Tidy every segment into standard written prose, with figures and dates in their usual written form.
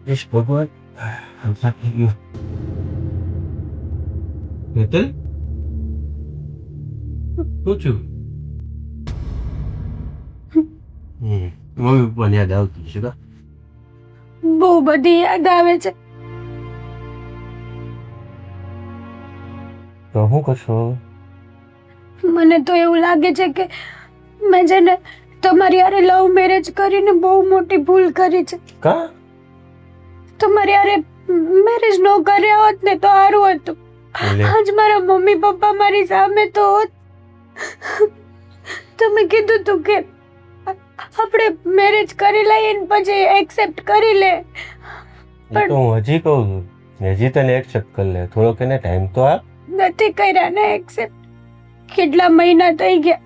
ઈશ ભગવાન, થાકી ગયો. હેતલ, શું થયું? મમ્મી પપ્પાની યાદ આવતી છે કા? બહુ બધી યાદ આવે છે. તો શું કરશો? મને તો એવું લાગે છે કે મેં છે ને તમારી હારે લવ મેરેજ કરીને બહુ મોટી ભૂલ કરી છે. કા? તમારી હારે મેરેજ ન કર્યા હોત ને તો સારું હતું. આજ મારા મમ્મી પપ્પા મારી સામે તો હોત. તમે કીધું તું કે આપણે મેરેજ કરી લઈએ ને પછી એક્સેપ્ટ કરી લે. પણ હું હજી કહું છું, હજી તને એક્સેપ્ટ કરી લે. થોડોક એને ટાઈમ તો આપ. નથી કર્યા ને એક્સેપ્ટ. કેટલા મહિના થઈ ગયા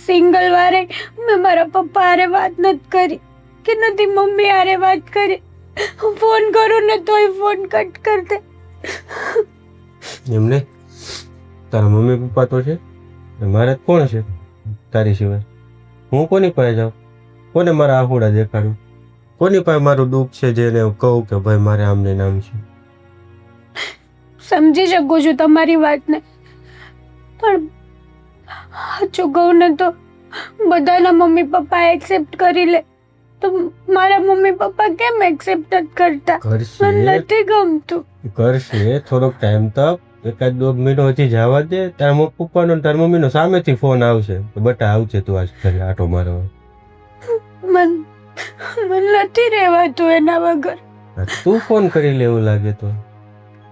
સિંગલ વારે મેં મારા પપ્પા હારે વાત નથી કરી કે નથી મમ્મી હારે વાત કરી. ફોન કરું ને તોય ફોન કટ કરી દે. એમને તારા મમ્મી પપ્પા તો છે, મારે કોણ છે તારી સિવાય? હું કોની પાસે જાઉં? કોને મારા આહુડા દેખાડું? કોની પાસે મારું દુઃખ છે જેને કહું કે ભાઈ મારે આમને નામ છે? સમજી શકું છું તમારી વાતને, પણ સાચું કહું ને તો બધાના મમ્મી પપ્પા એક્સેપ્ટ કરી લે તો મારા મમ્મી પપ્પા કેમ એક્સેપ્ટ નથી કરતા? મને નથી ગમતું. કરશે, થોડોક ટાઈમ તો એકાદ 2 મહિનો હજી જવા દે. તારા પપ્પાનો તારા મમ્મીનો સામેથી ફોન આવશે તો બટા આવશે તું આજ ઘરે આટો મારવા. મને નથી રહેવાતું એના વગર. તું ફોન કરી લે એવું લાગે તો.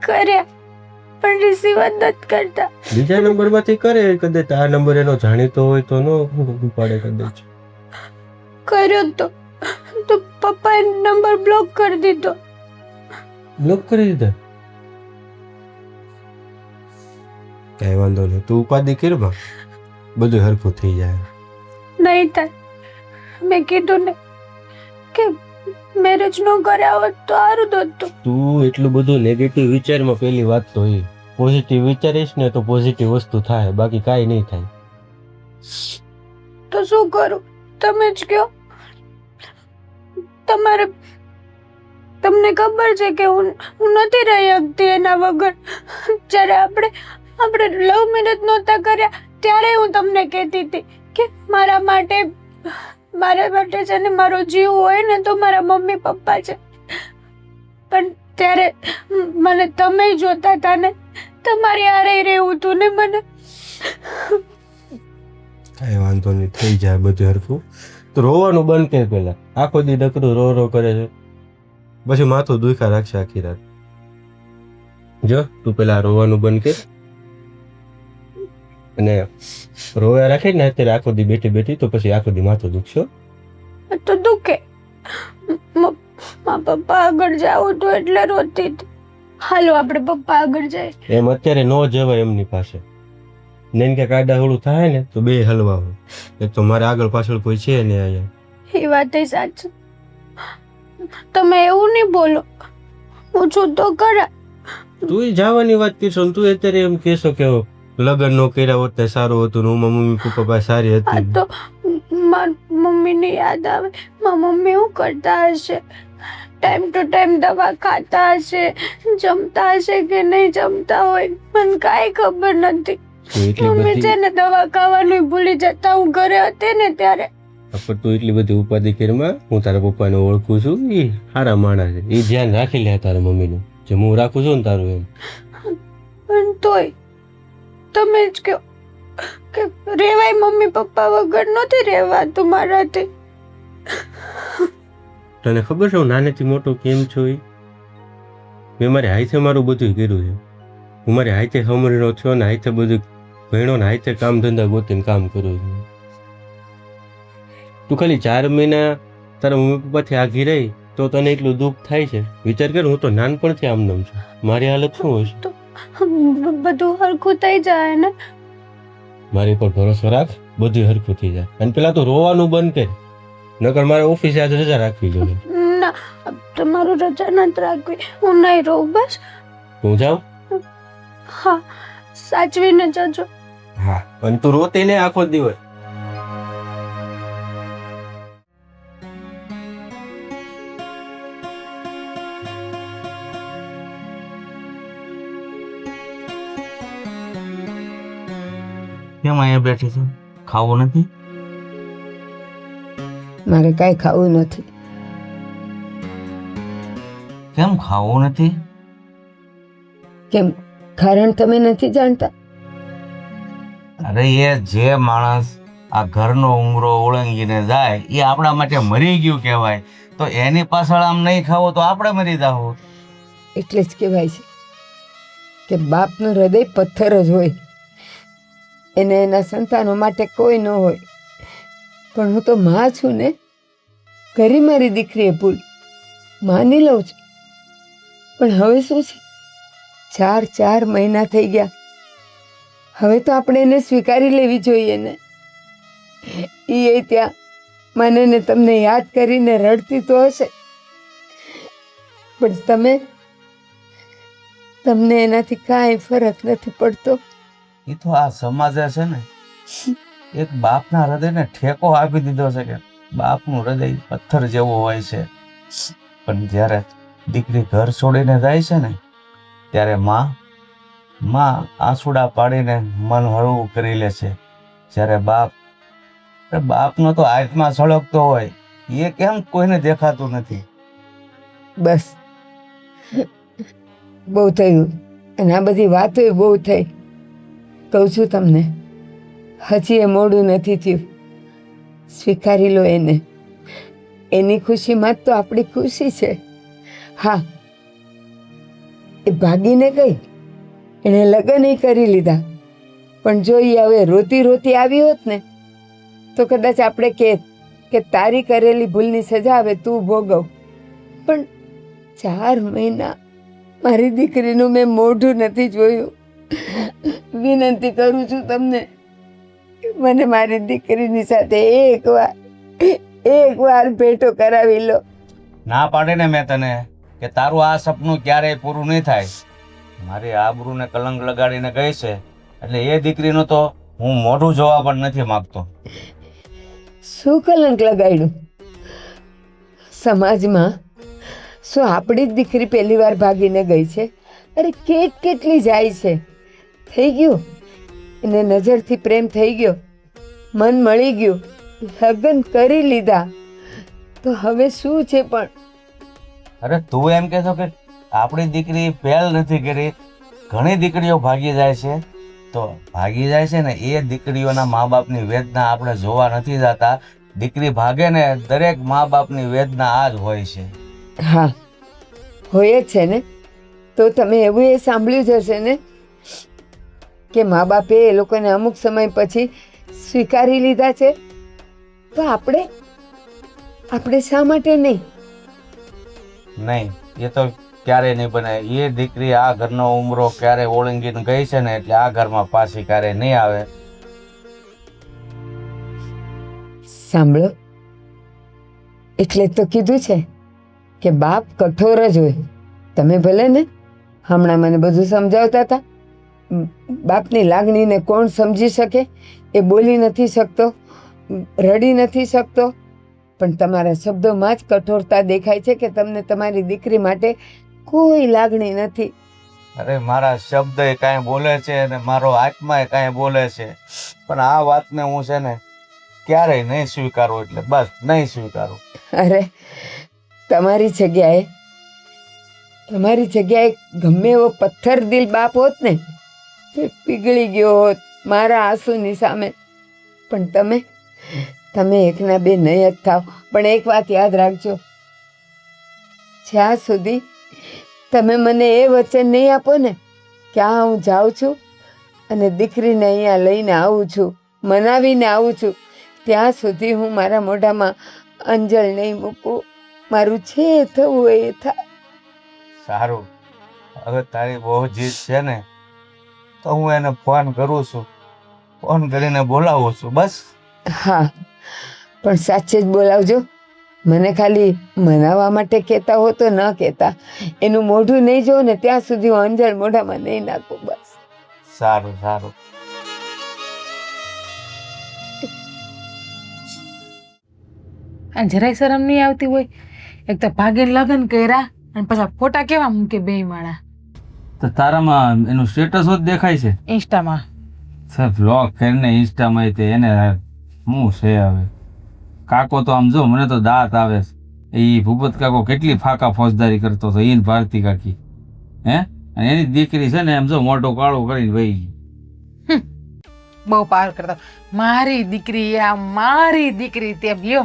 કર્યા પણ રિસીવ જ નથી કરતા. બીજા નંબર માંથી કરે કદાચ. આ નંબર એનો જાણીતો હોય તો નો ઉપાડે કદાચ. કર્યો તો પપ્પાએ નંબર બ્લોક કરી દીધો. બ્લોક કરી દીધા? કઈ વાંધો નહીં, તું ઉપાધિ કરમાં બધું હરખું થઈ જાય. નહીં થાય. મેં કીધું ને કે મેરેજ નો કર્યા હોત તો સારું હતું. તું એટલું બધું નેગેટિવ વિચારમાં પેલી વાત તો એ પોઝિટિવ વિચારીશ ને તો પોઝિટિવ વસ્તુ થાય, બાકી કાંઈ નહીં થાય. તો શું કરું તમે જ કહો. તમને ખબર છે કે હું નથી રહી શકતી એના વગર. જ્યારે આપણે લવ મેરેજ નહોતા કર્યા ત્યારે હું તમને કહેતી હતી કે મારા માટે છે ને મારો જીવ હોય ને તો મારા મમ્મી પપ્પા છે. પણ ત્યારે મને તમે જોતા હતા ને, તમારી હારે રહેવું હતું ને. મને કાંઈ વાંધો નહીં, થઈ જાય બધું હરખું. તો રોવાનું બંધ કર પેલા. આખો દી ડકરું રો કરે છે, પછી માથું દુખ્યા રાખશે આખી રાત. જો તું પેલા રોવાનું બંધ કર અને રોયા રાખે ને અત્યારે આખો દી બેઠી તો પછી આખો દી માથું દુખશો તો દુખે. મારા પપ્પા આગળ જાવું તો એટલે રોતી હતી. હાલો આપણે પપ્પા આગળ જાય. એમ અત્યારે ન જવાય એમની પાસે. ને કે કાયદા હળું થાય ને તો બે હલવા હોય. એક તો મારે આગળ પાછળ કોઈ છે ને અહીંયા. એ વાત સાચી. તમે એવું નહીં બોલો, હું છું તો ખરા. તું જવાની વાત કરશો ને તું અત્યારે એમ કહેશો કે લગ્ન નો કર્યા હોત ને સારું હતું ને હું મમ્મી પપ્પા પાસે સારી હતી. તો મમ્મીની યાદ આવે. મારા મમ્મી શું કરતા હશે? ટાઈમ ટુ ટાઈમ દવા ખાતા હશે, જમતા હશે કે નહીં જમતા હોય મને કાંઈ ખબર નથી. મમ્મી છે ને દવા ખાવાનું ભૂલી જતા હું ઘરે હતી ને ત્યારે. પણ તું એટલી બધી ઉપાધિ કરીમાં, હું તારા પપ્પાને ઓળખું છું, એ સારા માણસ છે, એ ધ્યાન રાખી લે તારા મમ્મીનું જે હું રાખું છું ને તારું એમ. પણ તોય તમે જ કહો કે રેવાય મમ્મી પપ્પા વગર નથી રહેવાતું મારાથી. તને ખબર છે હું નાનેથી મોટો કેમ છું? મેં મારી હાથે મારું બધું કર્યું છે. હું મારી હાથે સમજણો થયો ને હાથે બધું ભણ્યો ને હાથે કામ ધંધા ગોતીને કામ કર્યું છું. તું ખાલી 4 મહિના તારા મમ્મી પપ્પાથી આઘી રહી તો તને એટલું દુઃખ થાય છે. વિચાર કર, હું તો નાનપણથી આમનામ છું. મારી હાલત શું હોય છે? બધું હરખું થઈ જાય ને. મારી પર ભરોસો રાખ, બધું હરખું થઈ જાય. અને પેલા તો રોવાનું બંધ કર, નકર મારે ઓફિસે આજ રજા રાખવી જોઈએ. ના, તમારું રજા નથી રાખવી. હું નહીં રહું બસ. હું જાઉં? હા સાચવીને જજો. હા, અને તું રોતી ને આખો દિવસ. કેમ અહીંયા બેઠી છું? ખાવું નથી? મારે કાંઈ ખાવું નથી. કેમ ખાવું નથી? કેમ? કારણ તમે નથી જાણતા? અરે એ જે માણસ આ ઘરનો ઉંગરો ઓળંગીને જાય એ આપણા માટે મરી ગયું કહેવાય. તો એની પાછળ આમ નહીં ખાવો તો આપણે મરી જાવું. એટલે જ કહેવાય છે કે બાપનું હૃદય પથ્થર જ હોય, એને એના સંતાનો માટે કોઈ ન હોય. પણ હું તો માં છું ને, કરી મારી દીકરીએ ભૂલ, માની લઉં છું. પણ હવે શું છે, 4 મહિના થઈ ગયા. હવે તો આપણે એને સ્વીકારી લેવી જોઈએ ને. એ ત્યાં મને ને તમને યાદ કરીને રડતી તો હશે, પણ તમને એનાથી કાંઈ ફરક નથી પડતો. એ તો આ સમાજે છે ને એક બાપના હૃદયને ઠેકો આપી દીધો છે કે બાપનું હૃદય પથ્થર જેવું હોય છે. પણ જ્યારે દીકરી ઘર છોડીને જાય છે ને ત્યારે માં આંસુડા પાડીને મન હળવું કરી લે છે. જ્યારે બાપનો તો આત્મા સળગતો હોય, એ કેમ કોઈને દેખાતું નથી? બસ બહુ થયું, અને આ બધી વાતો બહુ થઈ. કહું છું તમને, હજી એ મોડું નથી થયું. સ્વીકારી લો એને. એની ખુશીમાં જ તો આપણી ખુશી છે. હા, એ ભાગીને ગઈ, એણે લગ્ન કરી લીધા. પણ જો એ હવે રોતી રોતી આવી હોત ને તો કદાચ આપણે કહેત કે તારી કરેલી ભૂલની સજા હવે તું ભોગવ. પણ 4 મહિના મારી દીકરીનું મેં મોઢું નથી જોયું. વિનંતી કરું છું તમને, મને મારી દીકરીની સાથે એકવાર ભેટો કરાવી લો. ના પાડે ને મેં તને કે તારું આ સપનું ક્યારેય પૂરું નહીં થાય. મારી આબરૂને કલંક લગાડીને ગઈ છે, એટલે એ દીકરીનું તો હું મોઢું જોવા પણ નથી માંગતો. શું કલંક લગાડ્યું? સમાજમાં શું આપણી જ દીકરી પહેલી વાર ભાગીને ગઈ છે? અરે કેટલી જાય છે. થઈ ગયું, એને નજરથી પ્રેમ થઈ ગયો, મન મળી ગયું, લગ્ન કરી લીધા, તો હવે શું છે? પણ અરે તું એમ કહેશો કે આપણી દીકરી પહેલ નથી કરી, ઘણી દીકરીઓ ભાગી જાય છે. તો ભાગી જાય છે ને એ દીકરીઓના મા બાપની વેદના આપણે જોવા નથી જતા. દીકરી ભાગે ને દરેક મા બાપની વેદના આ જ હોય છે. હા, હોય જ છે ને. તો તમે એવું એ સાંભળ્યું જ હશે ને કે મા બાપે એ લોકોને અમુક સમય પછી સ્વીકારી લીધા છે. તો આપણે શા માટે નહીં? નહીં, એ તો ક્યારેય નહીં બને. એ દીકરી આ ઘરનો ઉમરો ક્યારે ઓળંગીને ગઈ છે ને એટલે આ ઘરમાં પાછી ક્યારે નહીં આવે. સાંભળો, એટલે તો કીધું છે કે બાપ કઠોર જ હોય. તમે ભલે ને હમણાં મને બધું સમજાવતા હતા, બાપની લાગણીને કોણ સમજી શકે? એ બોલી નથી શકતો, રડી નથી શકતો, પણ તમારા શબ્દોમાં જ કઠોરતા દેખાય છે કે તમને તમારી દીકરી માટે કોઈ લાગણી નથી. અરે મારા શબ્દ એ કાંઈ બોલે છે અને મારો આત્મા એ કાંઈ બોલે છે, પણ આ વાતને હું છે ને ક્યારેય નહીં સ્વીકારું. એટલે બસ નહીં સ્વીકારું. અરે તમારી જગ્યાએ ગમે એવો પથ્થર દિલ બાપ હોત ને તે પીગળી ગયો હોત મારા આંસુની સામે. પણ તમે એકના બે નહીં જ થાવ. પણ એક વાત યાદ રાખજો, જ્યાં સુધી તમે મને એ વચન નહીં આપો ને કે આ હું જાઉં છું અને દીકરીને અહીંયા લઈને આવું છું, મનાવીને આવું છું, ત્યાં સુધી હું મારા મોઢામાં અંજળ નહીં મૂકું. મારું જે થવું હોય એ થાય. સારું, હવે તારી બહુ જીદ છે ને તો હું એને ફોન કરું છું, ફોન કરીને બોલાવું છું. બસ. હા, પણ સાચે જ બોલાવજો. મને ખાલી મનાવવા માટે કહેતા હો તો ન કહેતા. એનું મોઢું નહીં જોઉં ને ત્યાં સુધી હું અંજળ મોઢામાં નહીં નાખું. બસ. સારું સારું. અને જરાય શરમ નહીં આવતી હોય? એક તો ભાગીને લગ્ન કર્યા અને પછી ફોટા કેવા મૂકે બે માળા તો તારામાં એનું સ્ટેટસ જ દેખાય છે. ઇન્સ્ટામાં. બ્લોગ કરીને ઇન્સ્ટામાં તે એને શું છે હવે. કાકો તો આમ જો મને તો દાંત આવે છે. એ ભૂપત કાકો કેટલી ફાકા ફોજદારી કરતો હતો ઈન ભારતી કાકી. હે અને એની દીકરી છે ને એમ જો મોટો કાળો કરીને વહી ગઈ. બહુ પાર કરતા. મારી દીકરી આ મારી દીકરી તે લ્યો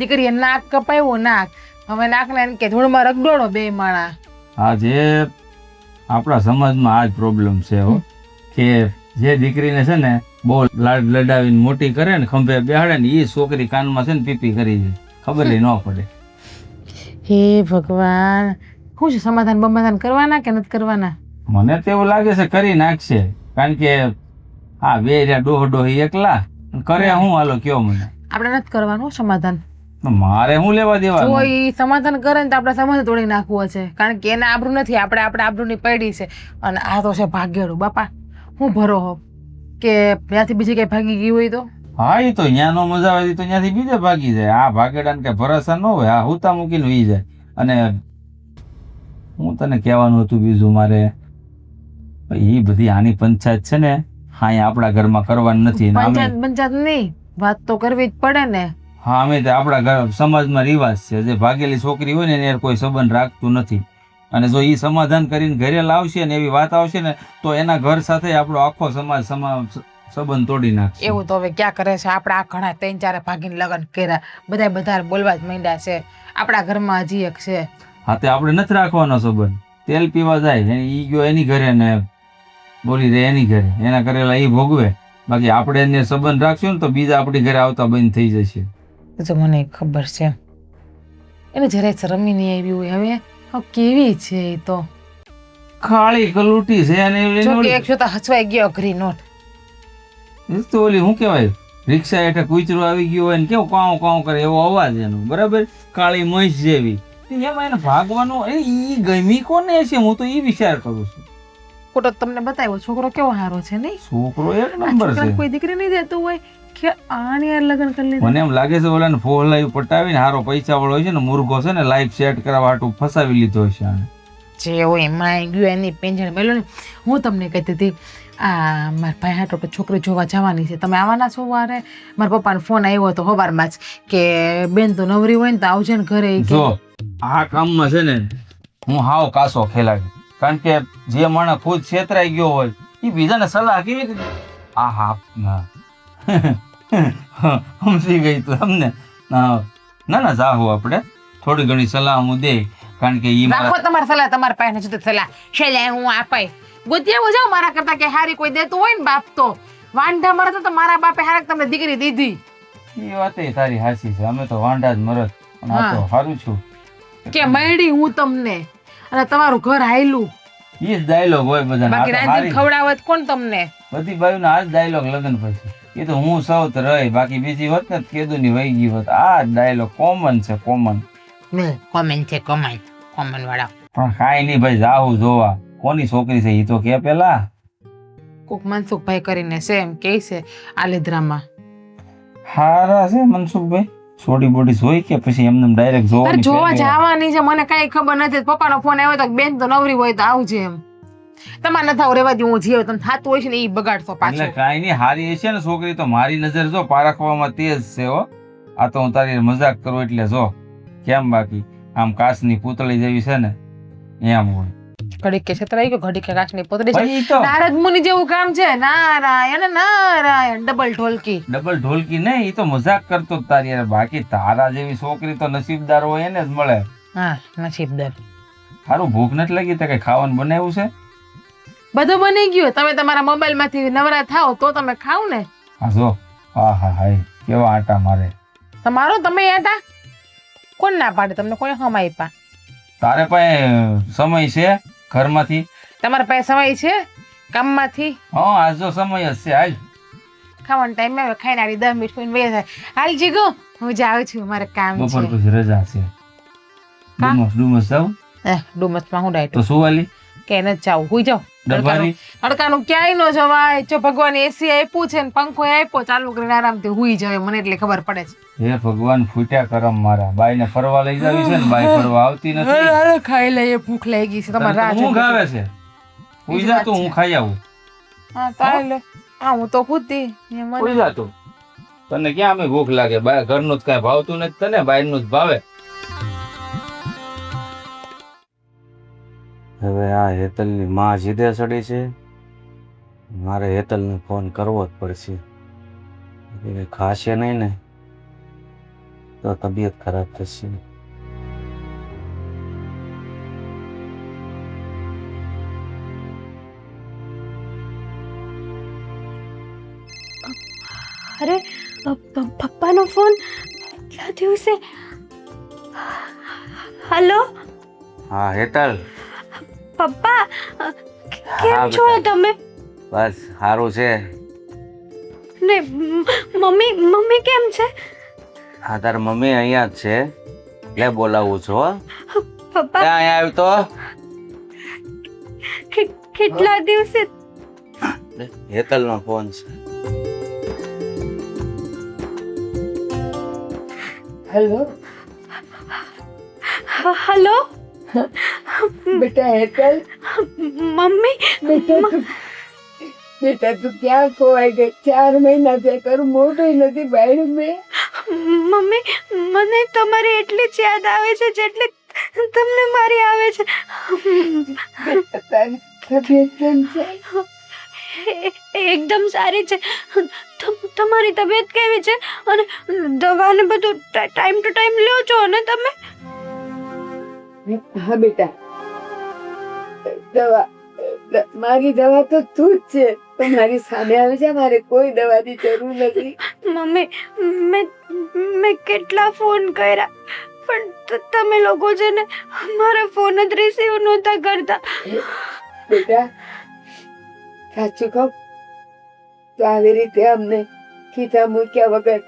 દીકરીએ નાક કપાયું નાક હવે નાકને એમ કે ધૂળમાં રગડોળો બે માળા. આજે આપણા સમાજમાં આ જ પ્રોબ્લેમ છે હો કે જે દીકરીને છે ને બહુ લાડ લડાવીને મોટી કરે ને ખંભે બેહાડે ને એ છોકરી કાનમાં છે ને પીપી કરી દે ખબર ન પડે. હે ભગવાન શું છે સમાધાન બમાધાન કરવાના કે નથી કરવાના? મને તો એવું લાગે છે કરી નાખશે કારણ કે આ બે રહ્યા ડોહી એકલા કરે હું હાલો કયો મને. આપણે નથી કરવાનું સમાધાન. મારે શું લેવા જો દેવા. એ સમાધાન કરે ને તો આપણે સમાધાન તોડી નાખવું છે કારણ કે એને આબરૂ નથી આપણે આબરૂની પડી છે અને આ તો છે ભાગેડું બાપા. હું ભરો હો કે ત્યાંથી બીજી કઈ ભાગી ગઈ હોય તો? હા એ તો ત્યાં નો મજા આવે તો ત્યાંથી બીજે ભાગી જાય. આ ભાગેડાને કે ભરોસા ન હોય. આ હુતા મૂકીને ઉઈ જાય. અને હું તને કહેવાનું હતું બીજું મારે એ બધી આની પંચાયત છે ને હા આપણા ઘરમાં કરવાની નથી. પંચાયત નહીં વાત તો કરવી જ પડે ને. હા અમે તો આપણા ઘર સમાજમાં રિવાજ છે જે ભાગેલી છોકરી હોય ને એને કોઈ સંબંધ રાખતું નથી અને જો એ સમાધાન કરીને ઘરે લાવશે ને એવી વાત આવશે ને તો એના ઘર સાથે આપણો આખો સમાજ સંબંધ તોડી નાખશે. એવું તો હવે ક્યાં કરે છે આપણે આ ઘણા 3-4 ભાગીને લગ્ન કર્યા બધા બોલવા જ માંડ્યા છે. આપણા ઘરમાં હજી એક છે. હા તે આપણે નથી રાખવાનો સંબંધ. તેલ પીવા જાય ઈ ગયો એની ઘરે ને બોલી રહે એની ઘરે એના કરેલા એ ભોગવે. બાકી આપણે એને સંબંધ રાખશું ને તો બીજા આપણી ઘરે આવતા બંધ થઈ જશે. તો મને ખબર છે એને જરાય શરમી નહીં આવી હોય. હવે કેવી છે એ તો ખાલી કલુટી છે અને જો કે એક જોતા હસવાઈ ગયો અઘરી નોટ. એ તો ઓલી શું કહેવાય રિક્ષા હેઠે કૂતરું આવી ગયું હોય ને કેવું કાઉ કાઉ કરે એવો અવાજ એનો બરાબર કાળી મહીસ જેવી. એમાં એને ભાગવાનું ઈ ગમી કોને છે હું તો ઈ વિચાર કરું છું. ફોટો તમને બતાવ્યો છોકરો કેવો સારો છે નહીં? છોકરો એક નંબર છે. કોઈ દીકરી નહીં દેતું હોય કે આને યાર લગ્ન કરી લીધા. મને એમ લાગે છે ઓલાને ફોહલાઈ પટાવીને હારો પૈસા વાળો હોય છે ને મુર્ગો છે ને લાઈફ સેટ કરવા હાટું ફસાવી લીધો છે આને. જે હોય એમાં ગયું એની પેન્શન મેલો ને. હું તમને કહેતી હતી આ મારા ભાઈ હાટો પર છોકરી જોવા જવાની છે તમે આવવાના છો વારે? મારા પપ્પાનો ફોન આવ્યો હતો સવારમાં જ કે બેન તો નવરી હોય ને તો આવજે ને ઘરે. જો આ કામમાં છે ને હું હાવ કાસો ખેલાડી કારણ કે જે માણસ ખુદ છેતરાઈ ગયો હોય એ બીજાને સલાહ કેવી રીતે આ હા સમજી ગઈ તું અમને. ના જાહો આપણે થોડી ઘણી સલાહ હું દે કારણ કે ઈ રાખો તમારી સલાહ તમારા પાસે જુદી સલાહ છેલ્લે હું આપાય ગોતિયાવું જાઉં મારા કરતા કે હારી કોઈ દેતું હોય ને બાપ તો વાંઢા મરત તો મારા બાપે હારક તમને દીકરી દીધી. એ વાત તારી હાચી છે. અમે તો વાંઢા જ મરત પણ આ તો હારું છું કે મળી હું તમને અને તમારું ઘર હાયલું. ઈ જ ડાયલોગ હોય બધા. બાકી રાંધીને ખવડાવત કોણ તમને? બધી બાયુના આ જ ડાયલોગ લગન પછી. એ તો હું સૌત રહી બાકી બીજી હોત ને કેદુ ની વહી ગઈ હોત. આ ડાયલોગ કોમન છે કોમન. કોમન છે કોમન વાળા. પણ કાંઈ નહીં ભાઈ જાહું જોવા કોની છોકરી છે એ તો કે પેલા. કોક મનસુખભાઈ કરીને છે એમ કે છે આલેદ્રામાં. હારા છે મનસુખભાઈ છોડી બોડી જોઈ કે પછી એમને ડાયરેક્ટ અરે જોવા જોવા જવાની છે મને કઈ ખબર નથી. પપ્પાનો ફોન આવ્યો તો બેન તો નવરી હોય તો આવજે એમ. તમારે નથી આવું રેવા દે હું જીવ તમે થાતું હોય છે ને એ બગાડશો એટલે પાછો. કાંઈ નહીં હારી હશે ને છોકરી તો મારી નજર જો પારખવામાં તેજ છે હો. આ તો હું તારી મજાક કરું એટલે જો કેમ બાકી આમ કાચની પૂતળી જેવી છે ને એમ હોય. ઘડીક કે છતરાઈ ગયો ઘડીક કે કાચની પોતળી છે. ભાઈ ઈ તો નારદ મુનિ જેવું કામ છે. નારાયણ નારાયણ ડબલ ઢોલકી. ડબલ ઢોલકી નહીં ઈ તો મજાક કરતો જ તારી યાર. બાકી તારા જેવી છોકરી તો નસીબદાર હોય એને જ મળે. હા નસીબદાર. સારું ભૂખ નથી લાગી તો કઈ ખાવાનું બનાવ્યું છે? બધું બની ગયું. તમે તમારા મોબાઈલ માંથી નવરા થાવ તો તમે ખાવ ને. હા જો હા હા હાય કેવા આટા મારે. તમારો તમે આટા કોણ ના પાડે તમને કોઈ હમ આપ્યા? તારે પાસે સમય છે ઘરમાંથી? તમારા પાસે સમય છે કામમાંથી? હા આજ જો સમય જ છે હાલ. ખાવાનો ટાઈમ આવે ખાઈને આવી 10 મિનિટ કોઈ બે થાય. હાલ જીગો હું જાઉં છું મારે કામ બપોર છે. પછી રજા છે. ડુમસ જાવ ડુમસમાં હું ડાયટ તો સુવાલી કે ન જાવ હુઈ જાવ ડબ્બાની તડકાનું ક્યાંય ન જવાય. જો ભગવાન એસી આપ્યું છે ને પંખો આપ્યો ચાલુ કરીને આરામથી હુઈ જાય મને એટલે ખબર પડે છે. હે ભગવાન, ફૂટ્યા કરમ મારા. બાઈને ફરવા લઈ જાવી છે ને, બાઈ ફરવા આવતી નથી. હાલો ખાઈ લઈએ, ભૂખ લાગી છે. તમારે રાહ હું જોતી ગાવે હતી. છે? હુઈ જા તું, હું ખાઈ આવું. હા તારે લે. હા હું તો ખુદી હુઈ જા તું. તને ક્યાં અમે ભૂખ લાગે? બા ઘરનું જ કાંઈ ભાવતું નથી તને, બહારનું જ ભાવે. હવે આ હેતલની માં જીદે ચડી છે. મારે હેતલને ફોન કરવો જ પડશે. એ ખાશે નહીં ને તો તબિયત ખરાબ થશે. અરે પપ્પાનો ફોન કેટલા દિવસે. હલો હા હેતલ. પપ્પા, હા, કેમ છો બેટા. તમે? બસ સારું છે. ને મમ્મી કેમ છે? હા તાર મમ્મી અહીંયા જ છે. લે બોલાવું છું હો. પપ્પા અહીંયા આવ્યું તો કેટલા દિવસે. હેતલનો ફોન છે. હલો હલો બેટા હેતલ, મમ્મી. બેટા તું ક્યાં ખોવાઈ ગઈ? 4 મહિના થયા તારું મોઢું નથી બાળ્યું મેં. મમ્મી, મને તમારી એટલી જ યાદ આવે છે જેટલી તમને મારી આવે છે. બેટા તારી તબિયત કેમ છે? એકદમ સારી છે. તમારી તબિયત કેવી છે? અને દવા ને બધું ટાઈમ ટુ ટાઈમ લ્યો છો ને તમે? હા બેટા, મારી દવા તો તું જ છે. તમારી સામે આવી છે, મારે કોઈ દવાની જરૂર નથી. મમ્મી, મેં કેટલા ફોન કર્યા પણ તમે લોકો છે ને મારા ફોન જ રિસીવ નહોતા કરતા. બેટા સાચું કહું તો આવી રીતે અમને કીધા મૂક્યા વગર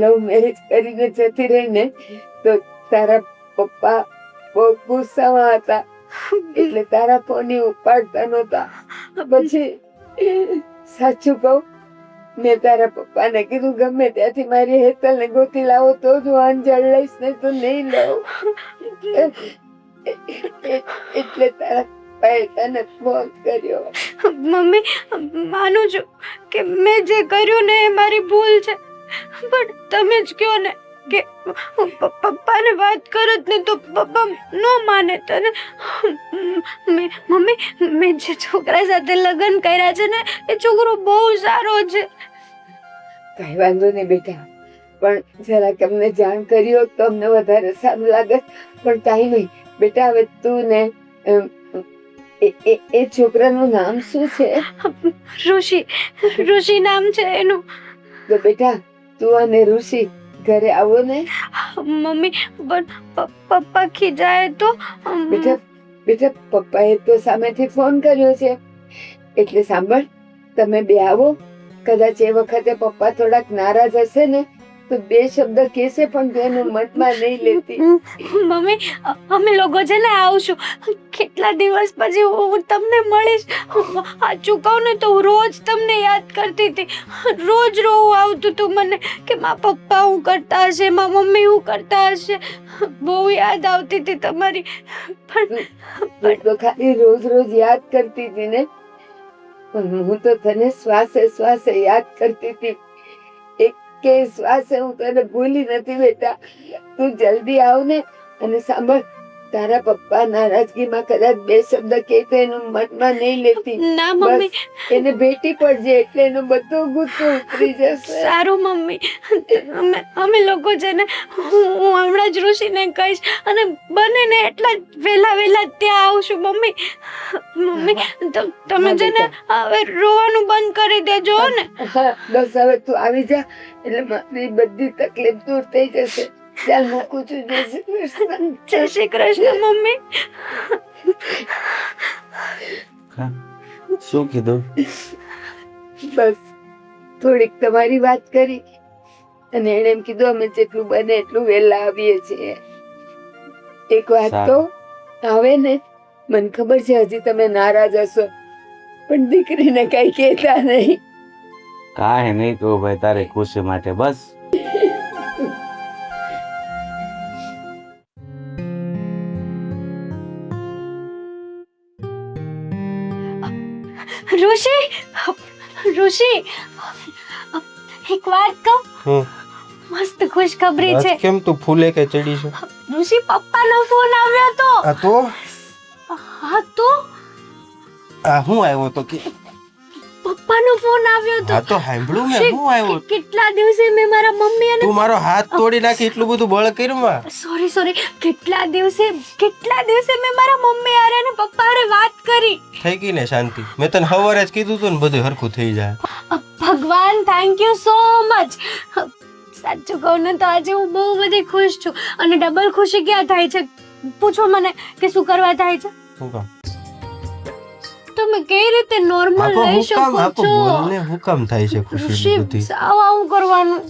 લવ મેરેજ કરીને જતી રહી ને તો તારા પપ્પા બહુ ગુસ્સામાં હતા, એટલે તારા ફોન ઉપાડતા નહોતા. પછી સાચું કહું, મેં તારા પપ્પાને કીધું ગમે ત્યાંથી મારી હેતલને ગોતી લાવો તો જ હું અંજળ લઈશ, ને તો નહીં લઉં. એટલે તારા પપ્પાએ તને ફોન કર્યો. મમ્મી, માનું છું કે મેં જે કર્યું ને એ મારી ભૂલ છે, પણ તમે જ કહો ને કે પપ્પાને વાત કરો જ ને તો પપ્પા ન માને. તને મમ્મી, મેં જે છોકરા સાથે લગ્ન કર્યા છે ને એ છોકરો બહુ સારો છે. કઈ વાંધો નહીં બેટા, પણ જરાક અમને જાણ કરી હોત તો અમને વધારે સારું લાગે. પણ કાંઈ નહીં બેટા, હવે તું ને એ છોકરાનું નામ શું છે? ઋષિ નામ છે એનું. તો બેટા તું અને ઋષિ ઘરે આવો ને. મમ્મી, પણ પપ્પા ખીજાય તો. બેટા પપ્પાએ તો સામેથી ફોન કર્યો છે, એટલે સાંભળ, તમે બે આવો. કદાચ એ વખતે પપ્પા થોડાક નારાજ હશે ને તો 2 શબ્દ કહેશે, પણ તું એનું મનમાં નહીં લેતી. મમ્મી, અમે લોકો છે ને આવશું. કેટલા દિવસ પછી હું તમને મળીશ. સાચું કહું ને તો હું રોજ તમને યાદ કરતી હતી. રોજ રોવું આવતું હતું મને કે મારા પપ્પા શું કરતા હશે, મારા મમ્મી શું કરતા હશે. બહુ યાદ આવતી હતી તમારી. પણ તો ખાલી રોજ રોજ યાદ કરતી હતી ને, પણ હું તો તને શ્વાસે શ્વાસે યાદ કરતી હતી. કે શ્વાસે હું તને ભૂલી નથી બેટા. તું જલ્દી આવ ને. અને સાંભળ, તારા પપ્પા નારાજગીમાં કદાચ 2 શબ્દ કહે તો એનું મનમાં નહીં લેતી. ના મમ્મી, એને ભેટી પડજે એટલે એનો બધો ગુસ્સો ઉતરી જશે. સારું મમ્મી, અમે લોકો છે ને હું હમણાં જ ઋષિને કહીશ અને બને ને એટલા વહેલા ત્યાં આવશું. મમ્મી, તમે છે ને હવે રોવાનું બંધ કરી દેજો ને. હા બસ, હવે તું આવી જા એટલે મારી બધી તકલીફ દૂર થઈ જશે. ચાલ મૂકું છું. જય શ્રી કૃષ્ણ. જય શ્રી કૃષ્ણ મમ્મી. શું કીધું? બસ થોડીક તમારી વાત કરી અને એને એમ કીધું અમે જેટલું બને એટલું વહેલા આવીએ છીએ. એક વાત તો આવે ને મને ખબર છે હજી તમે નારાજ હશો, પણ દીકરીને કઈ કહેતા નહીં. કાંઈ નહીં કહું ભાઈ, તારી ખુશી માટે બસ. ઋષિ, ઋષિ, એક વાત કહું, હું મસ્ત ખુશખબરી છે. આજ કેમ તું ફૂલે કે ચડી છે? ઋષિ, પપ્પાનો ફોન આવ્યો તો. આ તો હા તો આ હું આવ્યો તો કે પપ્પાનો ફોન આવ્યો તો. આ તો સાંભળ્યું મેં, હું આવ્યો. કેટલા દિવસે મેં મારા મમ્મી અને તું મારો હાથ તોડી નાખી, એટલું બધું બળ કર્યું માં. સોરી કેટલા દિવસે મેં મારા મમ્મી હારે અને પપ્પા હારે વાત કરી. થઈ ગઈ ને શાંતિ? મેં તને સવારે જ કીધું તું ને બધું હરખું થઈ જાય. ભગવાન, થેન્ક યુ સો મચ. સાચું કહું ને તો આજે હું બહુ બધી ખુશ છું. અને ડબલ ખુશી ક્યાં થાય છે પૂછો મને, કે શું કરવા થાય છે? શું કામ? તમે કઈ રીતે નોર્મલ રહી શકો છો? બોલને હું કામ થાય છે ખુશી ઋષિ, બધી? સાવ આવું કરવાનું.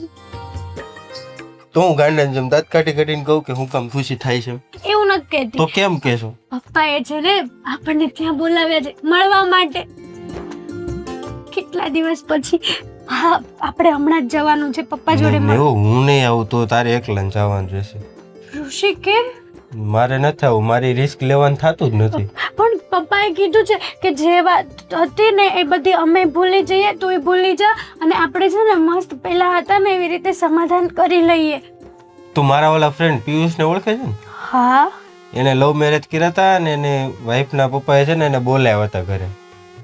તો હું ગાંડા જેમ દાંત કાઢીને કહું કે હું કામ ખુશી થાય છે? એવું નથી કહેતી. તો કેમ કહેશો? પપ્પા એ છે ને આપણને ત્યાં બોલાવ્યા છે મળવા માટે. કેટલા દિવસ પછી. હા, આપણે હમણાં જ જવાનું છે પપ્પા જોડે મળવા. હું નહીં આવું તો તારે એકલા જવાનું રહેશે. ઋષિ, કેમ? મારે નથી આવું, મારી રિસ્ક લેવાનું થતું જ નથી. પણ પપ્પાએ કીધું છે કે જે વાત હતી ને એ બધી અમે ભૂલી જઈએ, તો એ ભૂલી જા અને આપણે છે ને મસ્ત પહેલા હતા ને એવી રીતે સમાધાન કરી લઈએ. તું મારા વાળા ફ્રેન્ડ પિયુષને ઓળખે છે ને? હા. એને લવ મેરેજ કર્યા હતા ને એને વાઈફના પપ્પાએ છે ને એને બોલાવ્યા હતા ઘરે.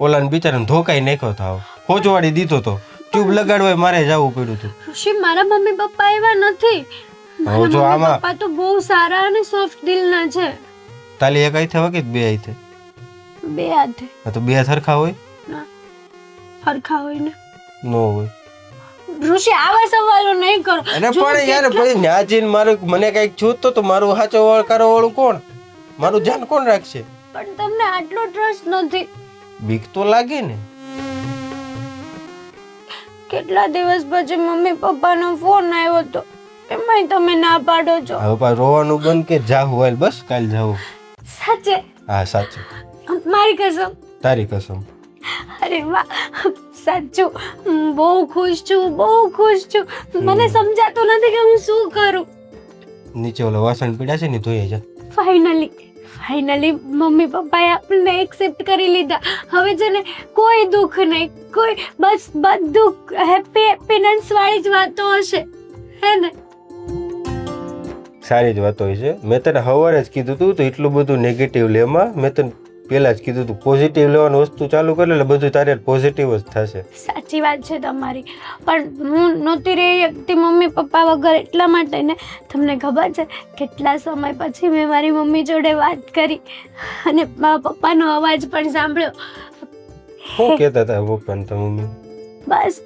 ઓલાને બિચારાને ધોકાઈ નાખ્યો હતો, ખોજવાડી દીધો તો. ટ્યુબ લગાડવા મારે જવું પડ્યું હતું. ઋષિ, મારા મમ્મી પપ્પા એવા નથી. હવે જો આમાં પપ્પા તો બહુ સારા અને સોફ્ટ દિલના છે. તાલી એક આઈ વગર બે આઈ થે? બે હાથે. તો બે હાથ સરખા હોય? હરખા હોય ને? નો હોય. ઋષિ, આવા સવાલો નહીં કરો. અને પણ યાર ભાઈ ન્યાજીન મારું મને કઈક છૂત તો મારું સાચો વળકારો વાળું કોણ? મારું જાન કોણ રાખશે? પણ તમને આટલો ટ્રસ્ટ નથી. બીક તો લાગે ને. કેટલા દિવસ પછી મમ્મી પપ્પાનો ફોન આવ્યો તો એમાંય તમે ના પાડો છો. હવે પા રોવાનું બંધ કે જાવું હાલ, બસ કાલ જાવું. સાચે? હા સાચું, મારી કસમ. તારી કસમ. અરે વાહ, સાચું બહુ ખુશ છું, બહુ ખુશ છું. મને સમજાતું નથી કે હું શું કરું. નીચે ઓલા વાસણ પીડા છે ને ધોઈ જા. ફાઇનલી મમ્મી પપ્પાએ આપણને એક્સેપ્ટ કરી લીધા. હવે છે ને કોઈ દુઃખ નહીં, કોઈ બસ બધું હેપીનેસ વાળી જ વાતો હશે, હે ને? સારી જ વાતો હોય છે. મેં તને સવારે જ કીધું તું તો એટલું બધું નેગેટિવ લેમાં. મેં તને પહેલા જ કીધું તું પોઝિટિવ લેવાનું વસ્તુ ચાલુ કરે એટલે બધું તારે પોઝિટિવ જ થશે. સાચી વાત છે તમારી, પણ હું નહોતી રહી શકતી મમ્મી પપ્પા વગર. એટલા માટે ને તમને ખબર છે કેટલા સમય પછી મેં મારી મમ્મી જોડે વાત કરી અને મારા પપ્પાનો અવાજ પણ સાંભળ્યો. શું કહેતા હતા પપ્પાને તો મમ્મી? બસ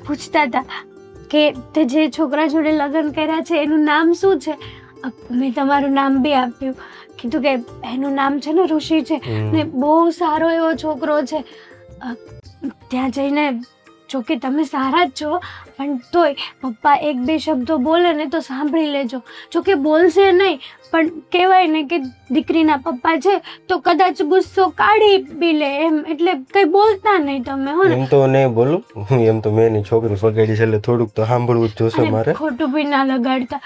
પૂછતા હતા કે તે જે છોકરા જોડે લગ્ન કર્યા છે એનું નામ શું છે. મેં તમારું નામ બી આપ્યું, કીધું કે એનું નામ છે ને ઋષિ છે ને બહુ સારો એવો છોકરો છે. ત્યાં જઈને જોકે તમે સારા જ છો પણ તોય પપ્પા એક બે શબ્દો બોલે ને તો સાંભળી લેજો. જોકે બોલશે નહીં પણ કહેવાય ને કે દીકરીના પપ્પા છે તો કદાચ ગુસ્સો કાઢી બી લે એમ, એટલે કંઈ બોલતા નહીં તમે. હો ને? એમ તો નહીં બોલું, એમ તો મેં એની છોકરી પગાડી છે એટલે થોડુંક તો સાંભળવું જ જોશે મારે. ખોટું બી ના લગાડતા.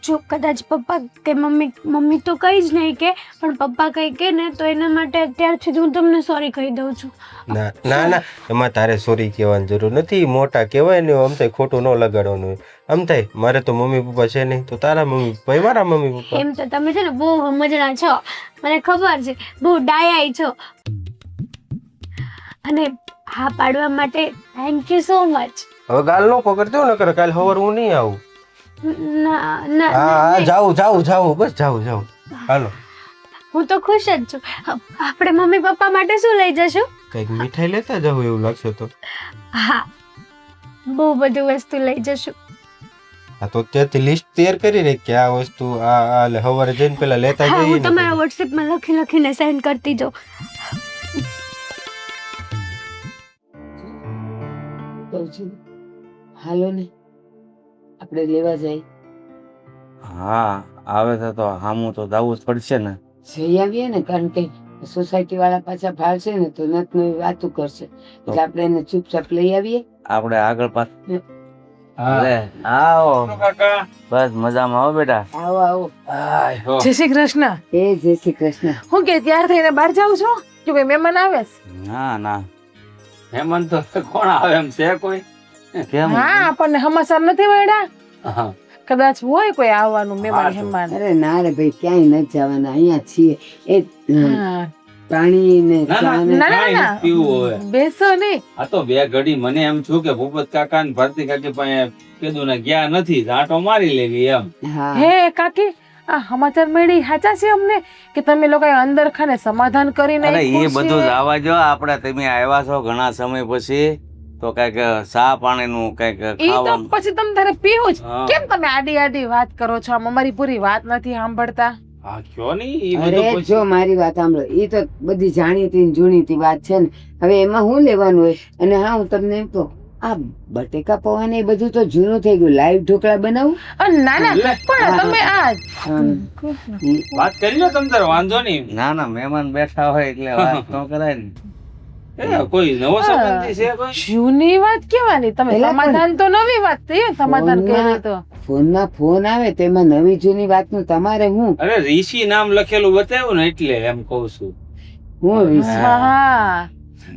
જો કદાચ પપ્પા કે મમ્મી તો કંઈ જ નહીં કે, પણ પપ્પા કંઈ કે ને તો એના માટે અત્યારથી હું તમને સોરી કહી દઉં છું. ના ના ના, એમાં તારે સોરી કહેવાની જરૂર નથી. મોટા કહેવાય ને આમ થાય, ખોટું ન લગાડવાનું હોય. આમ થાય મારે તો મમ્મી પપ્પા છે નહીં તો તારા મમ્મી પપ્પા મારા મમ્મી પપ્પા. એમ તો તમે છે ને બહુ સમજણા છો, મને ખબર છે, બહુ ડાયા છો. અને હા પાડવા માટે થેન્ક યુ સો મચ. હવે ગાલ નો પકડતો ને કરે, કાલ સવાર હું નહીં આવું. ના હા જાવું બસ જાવું. હાલો હું તો ખુશ જ છું. આપણે મમ્મી પપ્પા માટે શું લઈ જશું? કઈક મીઠાઈ લેતા જાવ એવું લાગશે તો. હા, બહુ બધું વસ્તુ લઈ જશું. હા તો ત્યાંથી લિસ્ટ તૈયાર કરી રહી કે આ વસ્તુ આ સવારે જઈને પેલા લેતા હા, જઈએ હું ને. તમારા વોટ્સએપમાં લખીને સેન્ડ કરતી જાઉં. કહું છું હાલો ને આપણે લેવા જઈએ. હા આવે છે તો હામું તો જવું જ પડશે ને. જઈ આવીએ ને, કારણ કે સોસાયટી વાળા પાછા ભાળશે ને તો નત નવી વાતો કરશે એટલે આપણે એને ચૂપચાપ લઈ આવીએ. આપણે આગળ પાછ હા લે આવો કાકા બસ મજામાં આવો બેટા. આવો આવો. જય શ્રી કૃષ્ણ. એ જય શ્રી કૃષ્ણ. હું કે તૈયાર થઈને બહાર જાઉં છો કે કોઈ મહેમાન આવે છે? ના ના હેમંત તો કોણ આવે એમ છે કોઈ? કેમ હા, આપણને સમાચાર નથી મળ્યા. હા. કદાચ હોય કોઈ આવવાનું મહેમાન હા, તો. હેમાન. અરે ના રે ભાઈ ક્યાંય નથી જવાના અહીંયા છીએ. એ હા. પાણી ને ના, ચા ને ના ના કાંઈ ના નથી પીવું હવે. બેસો નહીં. આ તો બે ઘડી મને એમ છું કે ભૂપત કાકા ને ભારતી કાકી પાસે કીધું ને ગયા નથી આંટો મારી લેવી એમ. હા હે કાકી, આ સમાચાર મળી સાચા છે અમને કે તમે લોકો અંદર ખાને સમાધાન કરીને અરે એ ખુશ બધું છે? જ આવા જો આપણે તમે આવ્યા છો ઘણા સમય પછી તો કઈક ચા પાણીનું કઈક ઈ તો ખાવાનું પછી તમે તારે પીવું જ. હા. કેમ તમે આડી આડી વાત કરો છો? આમ અમારી પૂરી વાત નથી સાંભળતા. હા કયો નહીં ઈ અરે બધું પછી જો મારી વાત સાંભળો એ તો બધી જાણીતી ને જૂનીતી વાત છે ને હવે એમાં હું લેવાનું હોય. અને હા હું તમને એમ કહું આ બટેકા પૌવા ને એ બધું તો જૂનું થઈ ગયું. લાઈવ ઢોકળા બનાવું. ના ના લે. પણ તમે આ વાત કરી લો તમ તાર વાંધો નહીં. ના ના મહેમાન બેઠા હોય એટલે વાત ન કરાય ને. એ કોઈ નવો સંબંધી છે કોઈ? જૂની વાત કેવાની? તમે પેલા પણ- સમાધાન તો નવી વાત થઈ. સમાધાન કર્યું તો ફોનમાં ફોન આવે તો એમાં નવી જૂની વાતનું તમારે હું અરે ઋષિ નામ લખેલું બતાવ્યું ને એટલે એમ કઉ છું. હું રીસ. હા,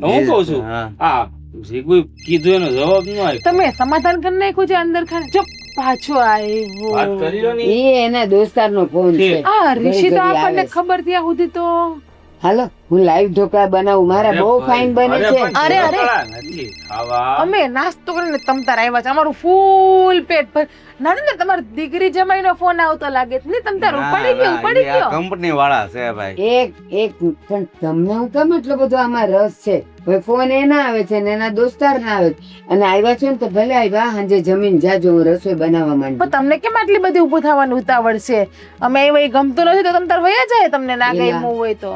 હું કઉ છું હા. હા જે કોઈ કીધું એનો જવાબ ન આપ્યો. તમે સમાધાન કરી નાખ્યું છે અંદર ખાને? જો પાછો વાત આવ્યો. કરી લો ને. એ એના દોસ્તારનો ફોન છે. આ ઋષિ તો ઘડી ઘડી આપણને આવે છે. ખબર ત્યાં સુધી તો હાલો હું લાઈવ ઢોકળા બનાવું. મારા અરે બહુ ભાઈ, ફાઇન બને અરે છે. પણ અરે, અરે. ઢોકળા નથી ખાવા. અમે નાસ્તો કરીને તમતાર આવ્યા છે. અમારું ફૂલ પેટ ભર. ના ના ના, તમારી દીકરી જમાઈનો ફોન આવતો લાગે છે. ને તમતાર ઉપાડી ગયો, ઉપાડી ગયો. કંપની વાળા છે ભાઈ. એક પણ તમને હું કેમ એટલો બધો આમાં રસ છે? હવે ફોન એના આવે છે ને એના દોસ્તાર ના આવે છે. અને આવ્યા છો ને તો ભલે આવ્યા સાંજે જમીન જાજો હું રસોઈ બનાવવા પણ માંડું. તમને કેમ આટલી બધી ઊભું થવાનું ઉતાવળ છે? અમે એ ગમતું નથી તો તમતાર વયા જાય. તમને ના એલા. ગમ્યું હોય તો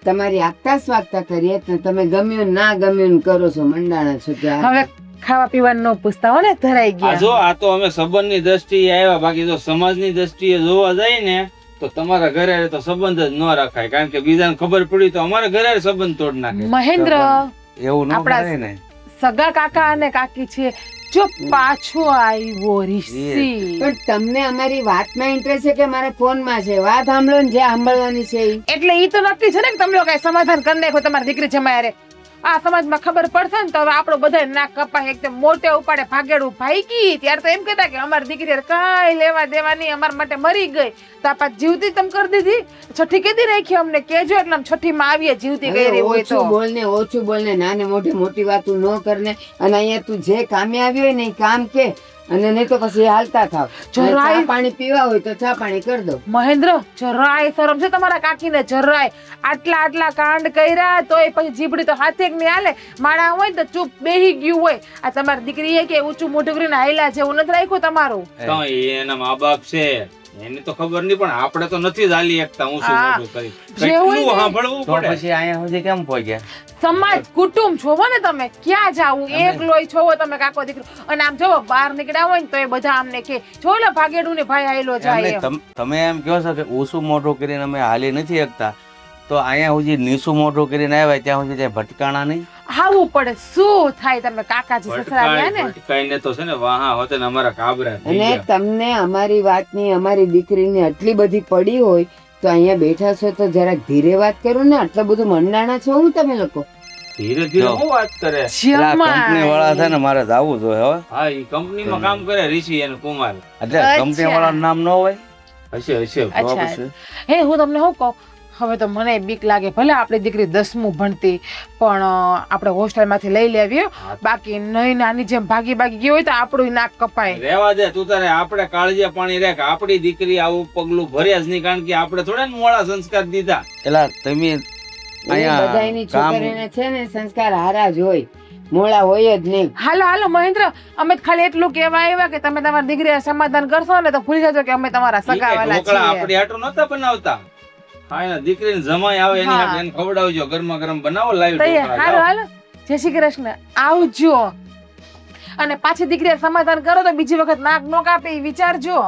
તમારી આગતા સ્વાગતા કરીએ તો તમે ગમ્યું ને ના ગમ્યું ને કરો છો મંડાણા છો ત્યાં. હવે ખાવા પીવાનું ન પૂછતા હો ને, ધરાઈ આ જો ગયા. આ તો અમે સંબંધની દ્રષ્ટિએ આવ્યા, બાકી જો સમાજની દ્રષ્ટિએ જોવા જાય ને તો તમારા ઘરે તો સંબંધ જ ન રખાય, કારણ કે બીજાને ખબર પડી તો અમારા ઘરે સંબંધ તોડ નાખે. મહેન્દ્ર એવું ન આપણા કરાય ને. સગા કાકા અને કાકી છે. જો પાછો આવ્યો ઋષિ. પણ તમને અમારી વાતમાં ઇન્ટરેસ્ટ છે કે મારા ફોનમાં છે? વાત સાંભળો ને જે સાંભળવાની છે ઈ. એટલે ઈ તો નક્કી છે ને કે તમે લોકો સમાધાન કરી નાખો તમારી દીકરી જમાયારે. આ સમાજમાં ખબર પડશે ને તો હવે આપણો બધા નાક કપાય, એકદમ મોટે ઉપાડે ભાગેડું ભાઈકી. ત્યારે તો એમ કહેતા કે અમારી દીકરી કાંઈ લેવા દેવા નહીં, અમારા માટે મરી ગઈ. તો આ પાછી જીવતી તમે કરી દીધી. છઠ્ઠી કેદી રાખી અમને કેજો એટલે અમે છઠ્ઠીમાં આવીએ જીવતી હવે ગઈ હોય તો. ઓછું બોલને નાને મોટી મોટી વાતો ન કરને. અને અહીંયા તું જે કામે આવી હોય ને એ કામ કે, અને નહીં તો પછી હાલતા થાવ. જરાય- ચા પાણી પીવા હોય તો ચા પાણી કરી દો. મહેન્દ્ર, જરાય શરમ છે તમારા કાકીને? જરાય આટલા કાંડ કર્યા તોય પછી જીભડી તો હાથે જ નહીં હાલે. માણા હોય ને તો ચૂપ બેહી ગયું હોય. આ તમારી દીકરી એ કે ઊંચું મોઢું કરીને હાયલા છે એવું નથી રાખ્યું તમારું. તો એના મા બાપ છે એને તો ખબર નહીં, પણ આપણે તો નથી જ હાલી એકતા. હું શું હા. મોટું કરી જે હોય કેટલું ને. સાંભળવું તો પડે. પછી અહીંયા સુધી કેમ પહોંચ્યા? સમાજ કુટુંબ જોવો ને તમે, ક્યાં જાવું? એક લોહી જોવો તમે કાકો દીકરો. અને આમ જોવો બહાર નીકળ્યા હોય ને તો એ બધા આમને કે જો લે ભાગેડું ને ભાઈ આયલો એમ જાય નહીં, એમ. તમે એમ કહો છો કે ઓછું મોઢું કરીને અમે હાલી નથી શકતા, તો અહીંયા સુધી નીસું મોઢું કરીને આવ્યા ત્યાં સુધી ત્યાં ભટકાણા નહીં? હાવું પડે. શું થાય? તમે કાકાજી સસરા રહ્યા ને. ભટકાઈને તો છે ને વાહા હોતે ને અમારા કાબરા થઈ અને ગયા. તમને અમારી વાતની અમારી દીકરીની આટલી બધી પડી હોય તો અહીંયા બેઠા છો તો જરાક ધીરે વાત કરો ને. આટલું બધું મંડાણા છો હું તમે લોકો? ધીરે ધીરે જો. હું વાત કરે. પેલા કંપની વાળા છે ને મારે જવું જોઈએ હવે. હા ઈ કંપનીમાં કામ કરે ઋષિ અને કુમાર. એટલે અચ્છા. કંપની વાળાનું નામ ન હોય હશે હશે. તો અચ્છા. પછી હે હું તમને શું કહું, હવે તો મને બીક લાગે. ભલે આપણી દીકરી 10મું ભણતી પણ આપણે હોસ્ટેલમાંથી લઈ લેવી. બાકી નહીં નાની જેમ ભાગી ગઈ હોય તો આપણું નાક કપાય. રેવા દે તું તારે. આપણે કાળજે પાણી રાખ. આપણી દીકરી આવું પગલું ભર્યા જ નહીં, કારણ કે આપણે થોડા ને મોડા સંસ્કાર દીધા. એલા તમે એ બધાયની કામ છોકરીને છે ને સંસ્કાર હારા જ હોય, મોળા હોય જ નહીં. હાલો મહેન્દ્ર, અમે તો ખાલી એટલું કહેવા આવ્યા કે તમે તમારી દીકરી સમાધાન કરશો ને તો ભૂલી જજો કે અમે તમારા ઈ કે સગાવાલા ઢોકળા છીએ. આપણી હાટુ નહોતા બનાવતા. હા એના દીકરીને જમાઈ આવે એની હા. હાટુ એને ખવડાવજો. ગરમા ગરમ બનાવો લાઈવ તૈયાર. હાલો જય શ્રી કૃષ્ણ, આવજો. અને પાછી દીકરી સમાધાન કરો તો બીજી વખત નાક નો કાપે ઈ વિચારજો.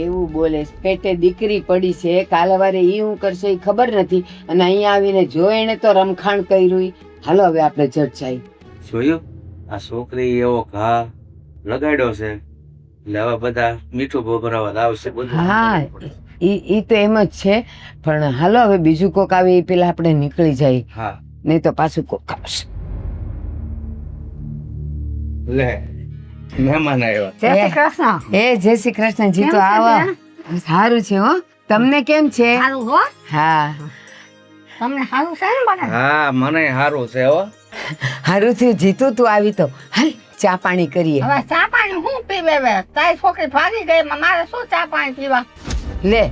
એવું બોલે છે. પેટે દીકરી પડી છે, કાલ સવારે ઈ હું કરશે ઈ ખબર નથી, અને અહીંયા આવીને જો એને તો રમખાણ કર્યું. હાલો હવે આપણે જટ જાય. જોયું આ છોકરી એવો ઘા લગાડ્યો છે એટલે હવે બધા મીઠું ભભરાવા આવશે બધું. હા ઈ તો એમ જ છે, પણ હાલો હવે બીજું કોક આવે એ પેલા આપણે નીકળી જાય, હા નહીં તો પાછું કોક આવશે. લે મહેમાન આવ્યા. જય શ્રી કૃષ્ણ. જય શ્રી કૃષ્ણ. જી તો આવો. સારું છે હો. તમને કેમ છે? સારું હો. હા તમને સારું છે ને બને? હા મને સારું છે હો. સારું થયું જીતુ તું આવી તો. હાલ ચા પાણી કરીએ. હવે ચા પાણી હું પીવે હવે? તારી છોકરી ભાગી ગઈ, મારે શું ચા પાણી પીવા? લે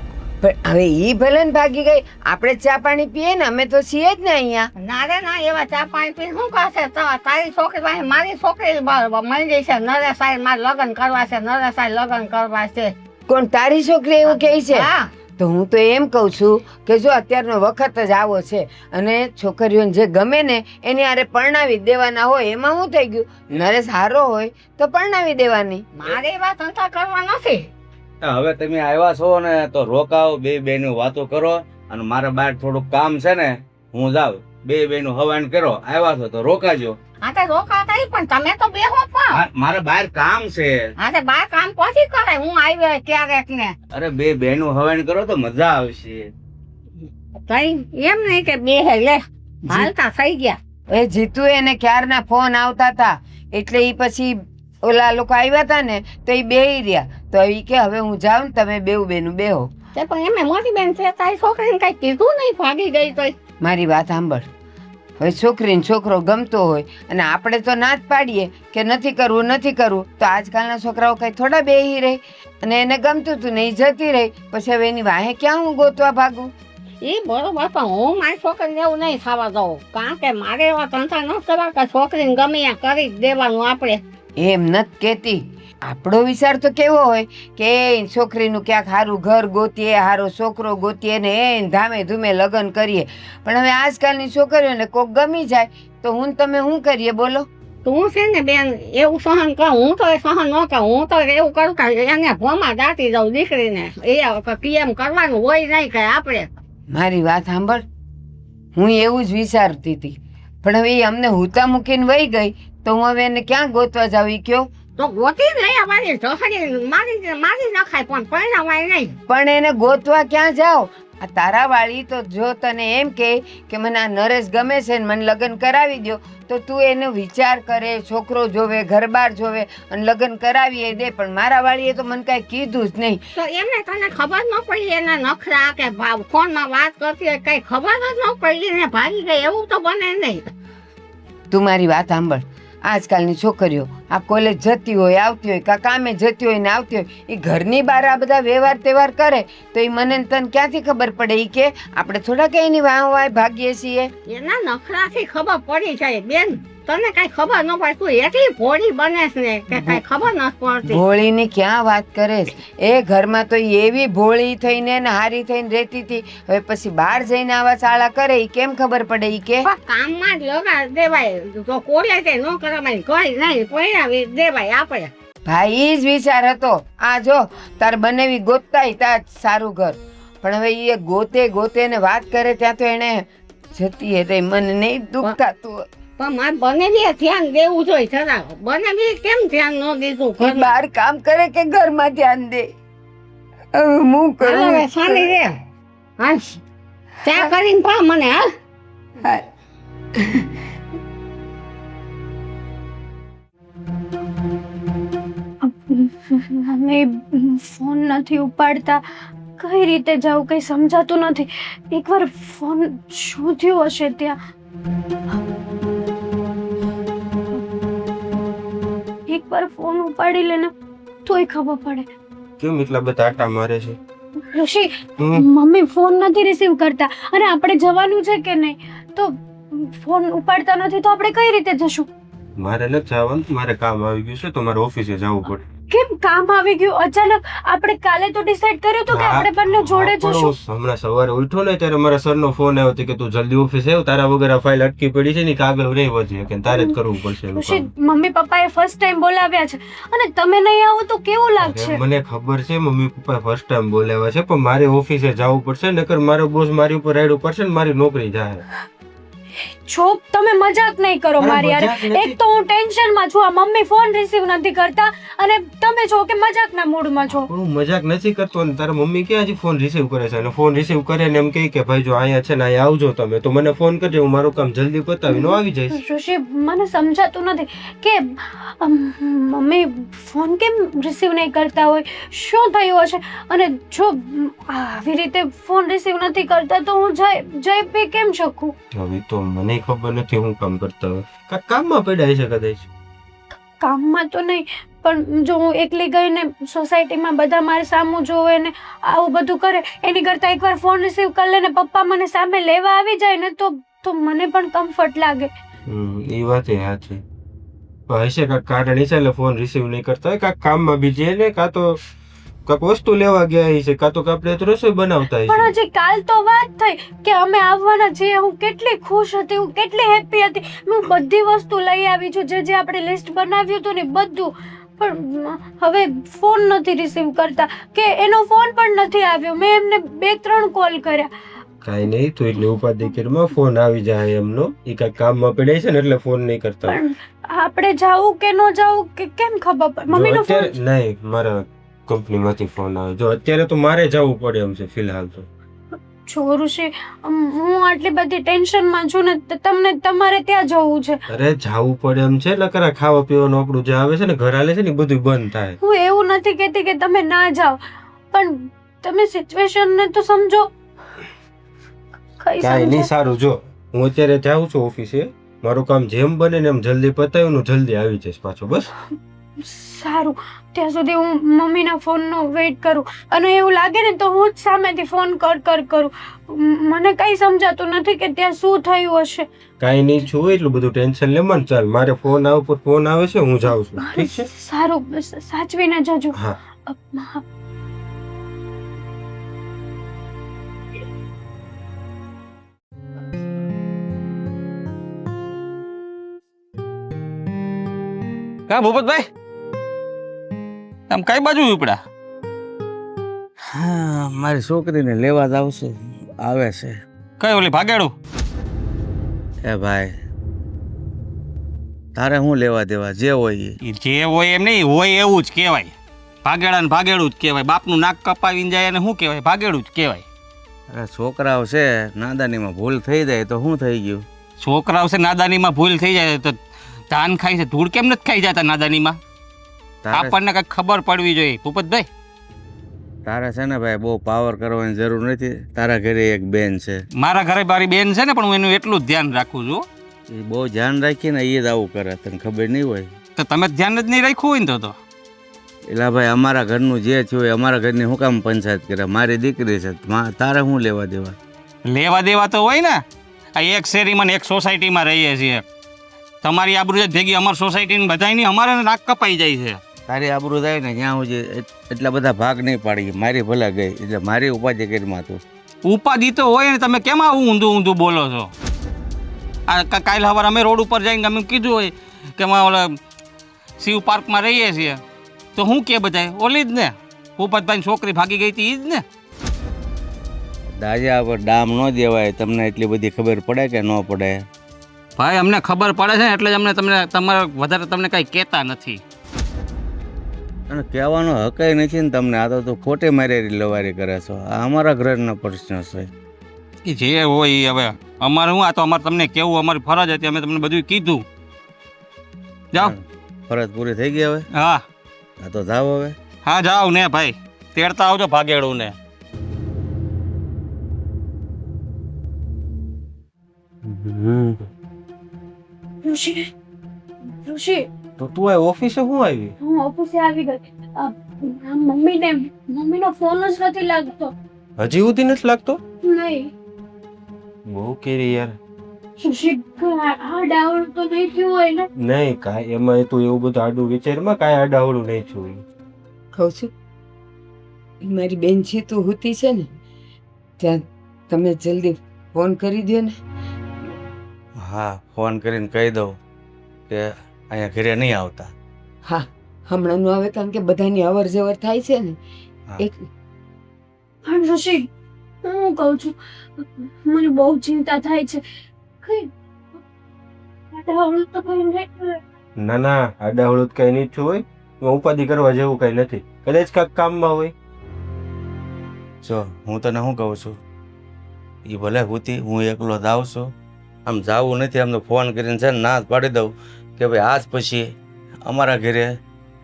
પણ હવે ઈ ભલે ને ભાગી ગઈ, આપણે ચા પાણી પીએ ને, અમે તો છીએ જ ને અહીંયા. ના રે ના, એવા ચા પાણી પી શું કરશે? તારી છોકરી પાસે મારી છોકરી મળી ગઈ છે. નરેશાઈ મારે લગ્ન કરવા છે, નરેશાઈ લગ્ન કરવા છે. કોણ તારી છોકરી એવું કહે છે? હા તો હું તો એમ કહું છું કે જો અત્યારનો વખત જ આવો છે, અને છોકરીઓને જે ગમે ને એની હારે પરણાવી દેવાના હોય. એમાં શું થઈ ગયું? નરેશ સારો હોય તો પરણાવી દેવાની. મારે એવા ધંધા કરવા નથી. હવે તમે આવ્યા છો ને તો રોકાવ, બે બેનું વાતો કરો, અને મારે બહાર થોડુંક કામ છે ને હું જાઉં. બે બેનું હવાન કરો. આવ્યા છો તો રોકાજો. હા તો રોકાતા ઈ, પણ તમે તો બેહો પણ. મારે બહાર કામ છે. હા તો બાર કામ પછી કરાય, હું આવી ક્યારેક ને. અરે બે બેનું હવાન કરો તો મજા આવશે. કઈ એમ નહીં કે બે લે હાલતા થઈ ગયા. એ જીતુ એને ક્યારના ફોન આવતા હતા, એટલે ઈ પછી ઓલા લોકો આવ્યા હતા ને તો ઈ બેહી રહ્યા. તો ઈ કે હવે હું જાઉં ને તમે બેઉ બેનું બેહો. તે પણ એમે મોટી બેન છે, તારી છોકરીને કઈ કીધું નહીં, ભાગી ગઈ તોય. મારી વાત સાંભળ. હવે છોકરીને છોકરો ગમતો હોય અને આપણે તો ના જ પાડીએ કે નથી કરવું નથી કરવું, તો આજકાલના છોકરાઓ કઈ થોડા બેહી રહે. અને એને ગમતું હતું ને ઈ જતી રહી, પછી હવે એની વાહે ક્યાં હું ગોતવા ભાગું? એ બરોબર, પણ હું મારી છોકરીને એવું નહીં થવા દઉં, કારણ કે મારે એવા ધંધા ન કરવા કે છોકરીને ગમે ત્યાં કરી જ દેવાનું આપણે. એમ નથી કહેતી. આપણો વિચાર તો કેવો હોય કે એ છોકરીનું ક્યાંક સારું ઘર ગોતીએ, સારો છોકરો ગોતીએ ને એને ધામે ધૂમે લગ્ન કરીએ. પણ હવે આજકાલની છોકરીઓને કોક ગમી જાય તો હું તમે શું કરીએ બોલો? તું છે ને બેન એવું સહન કર, હું તો એ સહન ન કર. હું તો એવું કરું કે એને ભોમાં દાટી દઉં દીકરીને. એ પીએમ કરવાનું હોય નહીં કે આપણે. મારી વાત સાંભળ, હું એવું જ વિચારતી હતી, પણ હવે એ અમને હુતા મૂકીને વહી ગઈ તો હું હવે એને ક્યાં ગોતવા જાવ? ઈ કયો તો ગોતી લઈ આવવાની, ઢોસડી મારી નખાય, પણ પરિણાવાય નહીં. પણ એને ગોતવા ક્યાં જાવ? આ તારા વાળી તો જો તને એમ કે મને આ નરેશ ગમે છે ને મને લગ્ન કરાવી દો, તો તું એનો વિચાર કરે, છોકરો જોવે, ઘર બાર જોવે અને લગ્ન કરાવી દે. પણ મારા વાળીએ તો મને કાંઈ કીધું જ નહીં. તો એમને તને ખબર ન પડી એના નખરા કે ફોનમાં વાત કરતી હોય, કઈ ખબર જ ન પડી ને ભાગી ગઈ, એવું તો બને નહીં. તું મારી વાત સાંભળ. આજકાલની છોકરીઓ આ કોલેજ જતી હોય, આવતી હોય, કાં કામે જતી હોય ને આવતી હોય, એ ઘરની બહાર આ બધા વ્યવહાર તહેવાર કરે તો એ મને ને તને ક્યાંથી ખબર પડે? એ કે આપણે થોડા કઈ એની વાહ ભાગીએ છીએ. એના નખરાથી ખબર પડી જાય બેન. તને કઈ ખબર ન પડે, તું એટલી ભોળી બને છે ને કે કઈ ખબર ન પડતી. ભોળીની ક્યાં વાત કરે છે? એ ઘરમાં તો ઈ એવી ભોળી થઈને ને હારી થઈને રહેતી હતી, હવે પછી બહાર જઈને આવા ચાળા કરે એ કેમ ખબર પડે? ઈ કે પણ કામમાં જ લગા દેવાય, તો કોલેજ ન કરવાય, કઈ નહીં પરિણાવી દેવાય આપણે. ભાઈ ઈ જ વિચાર હતો. આ જો તાર બનેવી ગોતતાય તાર સારું ઘર, પણ હવે એ ગોતે ગોતે ને વાત કરે ત્યાં તો એને જતી રહી. મને નહીં દુઃખ થતું. પણ મારે બનેવી ધ્યાન દેવું જોઈએ જરા. બનેવી કેમ ધ્યાન ન દીધું? એ બહાર કામ કરે કે ઘરમાં ધ્યાન દે? હવે હું કરું? હવે સારી રે. હા ચા કરીને પા મને. હા મમ્મી ફોન નથી ઉપાડતા, કઈ રીતે જાઉં કઈ સમજાતું નથી. એકવાર ફોન શું થયું હશે ત્યાં? એકવાર ફોન ઉપાડી લેને તોય ખબર પડે. કેમ એટલા બધા આટા મારે છે? ઋષિ, મમ્મી ફોન નથી રિસીવ કરતા અને આપણે જવાનું છે કે નહીં, તો ફોન ઉપાડતા નથી તો આપણે કઈ રીતે જશું? મારે નથી જવાનું, મારે કામ આવી ગયું છે તો મારે ઓફિસે જવું પડે. કેમ કામ આવી ગયું અચાનક? આપણે કાલે તો ડિસાઈડ કર્યું હતું કે આપણે બંને જોડે હા, પણ જશું. હું હમણાં સવારે ઉઠ્યો ને ત્યારે મારા સરનો ફોન આવ્યો હતો કે તું જલ્દી ઓફિસ આવ, તારા વગર આ ફાઇલ અટકી પડી છે ને કે આગળ નહીં વધે કે તારે જ કરવું પડશે એનું ઋષિ, કામ. મમ્મી પપ્પાએ ફર્સ્ટ ટાઈમ બોલાવ્યા છે અને તમે નહીં આવો તો કેવું લાગશે? અરે, મને ખબર છે મમ્મી પપ્પા ફર્સ્ટ ટાઈમ બોલાવ્યા છે, પણ મારે ઓફિસે જવું પડશે, નકર મારો બોસ મારી ઉપર રાડવું પડશે ને મારી નોકરી જાય. છો તમે મજાક નહીં કરો અરે, મારી યાર. મજાક નથી. એક તો હું ટેન્શનમાં છું, આ મમ્મી ફોન રિસીવ નથી કરતા અને તમે છો કે મજાકના મૂડમાં છો. પણ હું મજાક નથી કરતો અને તારા મમ્મી ક્યાં હજી ફોન રિસીવ કરે છે, અને ફોન રિસીવ કરે ને એમ કહે કે ભાઈ જો અહીંયા છે ને અહીંયા આવજો તમે, તો મને ફોન કરજો, હું મારું કામ જલ્દી પતાવીને હું આવી જઈશ. ઋષિ, મને સમજાતું નથી કે મમ્મી ફોન કેમ રિસીવ નહીં કરતા હોય, શું થયું હશે? અને જો આવી રીતે ફોન રિસીવ નથી કરતા તો હું જઈ પી કેમ શકું? હવે તો મને ખબર નથી હું કામ કરતા હોય, કાંઈક કામમાં પડ્યા છે કદાચ. કામમાં તો નહીં, પણ જો હું એકલી ગઈને સોસાયટીમાં બધા મારી સામું જોવે ને આવું બધું કરે એની કરતાં એકવાર ફોન રિસીવ કરી લે ને પપ્પા મને સામે લેવા આવી જાય ને તો મને પણ કમ્ફર્ટ લાગે. એ વાત એ સાચી. પણ હશે કાંઈક કારણ છે એટલે ફોન રિસીવ નહીં કરતા હોય, કાંઈક કામમાં બીજી ને કાં તો કાંઈક વસ્તુ લેવા ગયા હશે, કાં તો આપણે તો રસોઈ બનાવતા પણ હશે. હજી કાલ તો વાત થઈ કે અમે આવવાના છીએ. હું કેટલી ખુશ હતી, હું કેટલી હેપી હતી. હું બધી વસ્તુ લઈ આવી છું જે આપણે લિસ્ટ બનાવ્યું હતું ને બધું. પણ હવે ફોન નથી રિસીવ કરતા કે એનો ફોન પણ નથી આવ્યો. મેં એમને 2-3 કોલ કર્યા. કાંઈ નહીં, તું એટલી ઉપાધિ કરીમાં ફોન આવી જાય એમનો, એ કાંઈક કામમાં પડ્યા છે ને એટલે ફોન નહીં કરતા હોય. પણ આપણે જાવું કે ન જાવું કે કેમ ખબર પડે? જો મમ્મીનો ફોન અત્યારે નહીં, મારા કંપનીમાંથી ફોન આવે. જો અત્યારે તો મારે જવું પડે એમ છે ફિલહાલ તો. છો ઋષિ, હું આટલી બધી ટેન્શનમાં છું ને તમને તમારે ત્યાં જવું છે. અરે જાવું પડે એમ છે, નકર આ ખાવા પીવાનું આપણું જે આવે છે ને ઘર હાલે છે ને એ બધું બંધ થાય. હું એવું નથી કહેતી કે તમે ના જાઓ, પણ તમે સિચ્યુએશનને તો સમજો. કઈ કાંઈ નહીં, સમજો? સારું. જો હું અત્યારે જાઉં છું ઓફિસે, મારું કામ જેમ બને ને એમ જલ્દી પતાવ્યું ને જલ્દી આવી જઈશ પાછો. બસ સારું, ત્યાં સુધી હું મમ્મીના ફોનનો વેઇટ કરું અને એવું લાગે ને તો હું જ સામેથી ફોન કરું. મને કઈ સમજાતું નથી કે ત્યાં શું થયું હશે. કાંઈ નહીં છું, એટલું બધું ટેન્શન લેવાનું. ચાલ, મારે ફોન આવે છે, હું જાઉં છું. ઠીક છે? સારું, સાચવીને જજો. હા. હા. કા ભૂપતભાઈ, આમ કઈ બાજુ ઉપડા? હા, મારી છોકરીને લેવા જ આવશે, આવે છે. કઈ ઓલી ભાગેડું? એ ભાઈ, તારે શું લેવા દેવા, જે હોય એ. ઈ જે હોય એમ નહીં, હોય એવું જ કહેવાય. ભાગેડા ને ભાગેડું જ કહેવાય. બાપનું નાક કપાવીને જાય અને શું કહેવાય? ભાગેડું જ કહેવાય. અરે છોકરાઓ છે, નાદાનીમાં ભૂલ થઈ જાય તો શું થઈ ગયું? છોકરાઓ છે નાદાનીમાં ભૂલ થઈ જાય તો ધાન ખાય છે, ધૂળ કેમ નથી ખાઈ જતા નાદાનીમાં? તારે આપણને કઈ ખબર પડવી જોઈએ ભૂપતભાઈ. તારે છે ને ભાઈ, બહુ પાવર કરવાની જરૂર નથી. તારા ઘરે એક બેન છે, મારા ઘરે મારી બેન છે ને, પણ હું એનું એટલું જ ધ્યાન રાખું છું. એ બહુ ધ્યાન રાખીને એ જ આવું કરે, તને ખબર નહીં હોય. તો તમે ધ્યાન જ નહીં રાખ્યું હોય ને તો એટલે ભાઈ, અમારા ઘરનું જે થયું એ અમારા ઘરની શું કામ પંચાયત કરે? મારી દીકરી છે, તારે શું લેવા દેવા? લેવા દેવા તો હોય ને. આ એક શેરીમાં ને એક સોસાયટીમાં રહીએ છીએ. તમારી આબરૂ જ ભેગી અમારી સોસાયટીની બધાયની અમારે નાક કપાઈ જાય છે. તારી આબરૂ થાય ને ત્યાં સુધી એટલા બધા ભાગ નહીં પાડી. મારી ભલા ગઈ એટલે મારી ઉપાધિ કરીમાં તું. ઉપાધિ તો હોય ને, તમે કેમ આવું ઊંધું ઊંધું બોલો છો? આ કાલ સવારે અમે રોડ ઉપર જઈને અમે કીધું હોય કે અમે ઓલા શિવ પાર્કમાં રહીએ છીએ, તો હું કે બધાય ઓલી જ ને, ભૂપતભાઈની છોકરી ભાગી ગઈ હતી એ જ ને. દાજા પર ડામ ન દેવાય. તમને એટલી બધી ખબર પડે કે ન પડે? ભાઈ અમને ખબર પડે છે ને એટલે જ અમને તમારે વધારે તમને કાંઈ કહેતા નથી. અને કહેવાનો હકય નથી ને તમને. આ તો ખોટી મારી લવારી કરે છો. આ અમારા ઘરના પ્રશ્ન છે. એ જે હોય એ હવે અમારે હું, આ તો અમારે તમને કેવું અમારી ફરજ હતી, અમે તમને બધું કીધું. જાઓ. ફરજ પૂરી થઈ ગઈ હવે? હા આ તો જાવ હવે. હા જાઓ ને ભાઈ, તેડતા આવજો ભાગેડું ને. ઋષિ, તો તું આ ઓફિસે શું આવી? હું ઓફિસે આવી ગઈ. મમ્મીનો ફોન જ નથી લાગતો. હજી સુધી નથી લાગતો? નહીં. બહુ કેરી યાર. ઋષિ, આ ડાઉન તો નહીં થયું હોય ને? નહીં, કાંઈ એમાં તું એવું બધું આડું વિચારમાં કાંઈ આડાવડું નહીં થયું. કહું છું મારી બેન છે તું હોતી છે ને ત્યાં તમે જલ્દી ફોન કરી દો ને. હા, ફોન કરીને કહી દઉં કે અહીંયા ઘરે નહીં આવતા. હા હમણાં નું આવે કારણ કે બધાની અવર જવર થાય છે ને હા. એક પણ ઋષિ હું કહું છું મને બહુ ચિંતા થાય છે કઈ આડાઅવળું તો કઈ નહીં. ના ના આડાહળું કઈ નહીં થયું હોય એમાં ઉપાધિ કરવા જેવું કઈ નથી, કદાચ કાંઈક કામમાં હોય. જો હું તને શું કહું છું, એ ભલે હુતી, હું એકલો જ આવું છું. આમ જાવું નથી, આમ તો ફોન કરીને છે ને ના જ પાડી દઉં કે ભાઈ આજ પછી અમારા ઘરે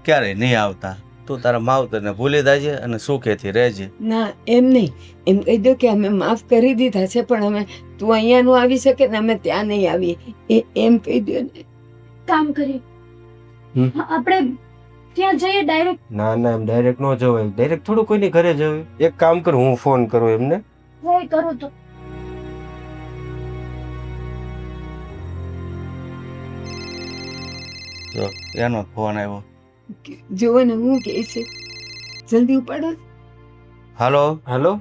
ક્યારેય નહીં આવતા. તું તારા માવતરને ભૂલી જાજે અને સુખેથી રહેજે. ના એમ નહીં, એમ કહી દો કે અમે માફ કરી દીધા છે પણ અમે તું અહીંયા નું આવી શકે ને અમે ત્યાં નહીં આવીએ એમ કહી દો ને. કામ કરીએ હમ. આપણે ત્યાં જઈએ ડાયરેક્ટ. ના ના એમ ડાયરેક્ટ ન જવાય, ડાયરેક્ટ થોડું કોઈની ઘરે જવાય. એક કામ કરું, હું ફોન કરું એમને. ટ્રાય કરો તો. જો એનો ફોન આવ્યો. જુઓ ને હું કહે છે, જલ્દી ઉપાડો. હાલો, હાલો,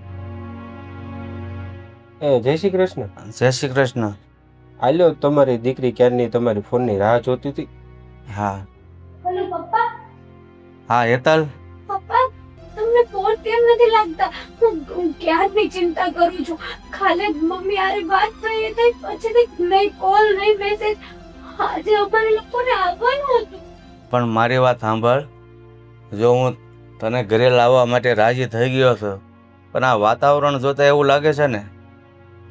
એ જય શ્રી કૃષ્ણ. જય શ્રી કૃષ્ણ. આલ્યો તમારી દીકરી ક્યારની તમારી ફોનની રાહ જોતી હતી. હા હેલો પપ્પા. હા હેતલ, પપ્પા તમને ફોન કેમ નથી લાગતા? હું ક્યારની ચિંતા કરું છું. ખાલી મમ્મી આરે વાત થઈ હતી પછીથી નહીં કોલ નહીં મેસેજ. આજે અમારે લોકોને આવવાનું હતું. પણ મારી વાત સાંભળ. જો હું તને ઘરે લાવવા માટે રાજી થઈ ગયો છું, પણ આ વાતાવરણ જોતા એવું લાગે છે ને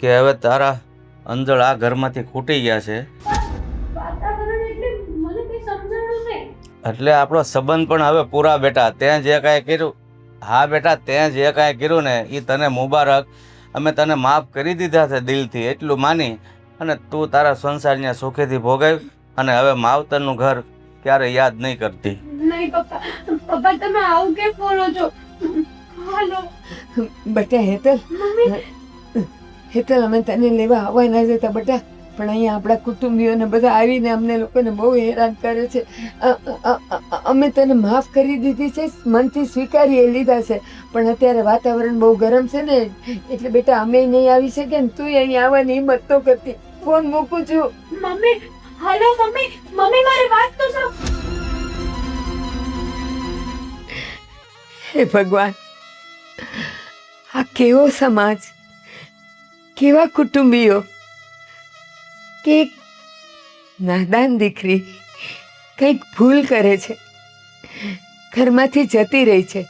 કે હવે તારા અંજળ આ ઘરમાંથી ખૂટી ગયા છે. વાતાવરણ એટલે મને કઈ સમજાણું નહીં. એટલે આપણો સંબંધ પણ હવે પૂરા બેટા. તે જે કાંઈ કર્યું, હા બેટા, તે જે કાંઈ કર્યું ને એ તને મુબારક. અમે તને માફ કરી દીધા છે દિલથી, એટલું માની અને તું તારા સંસારને સુખેથી ભોગવ અને હવે માવતરનું ઘર ક્યારે યાદ નહીં કરતી. નહીં પપ્પા. પપ્પા તમે આવું કેમ બોલો છો? હાલો બટા હેતલ, મમ્મી. હેતલ અમે તને લેવા આવવાના જ હતા બટા, પણ અહીંયા આપણા કુટુંબીઓને બધા આવીને અમને લોકોને બહુ હેરાન કરે છે. અમે તને માફ કરી દીધી છે, મનથી સ્વીકારી લીધા છે, પણ અત્યારે વાતાવરણ બહુ ગરમ છે ને એટલે બેટા અમે નહીં આવી શકીએ ને તું અહીં આવવાની હિંમત તો કરતી. ફોન મૂકું છું. મમ્મી હાલો મમ્મી. મમ્મી મારી વાત તો સાંભળો. હે ભગવાન, આ કેવો સમાજ, કેવા કુટુંબીઓ કે એક નાદાન દીકરી કંઈક ભૂલ કરે છે, ઘરમાંથી જતી રહી છે,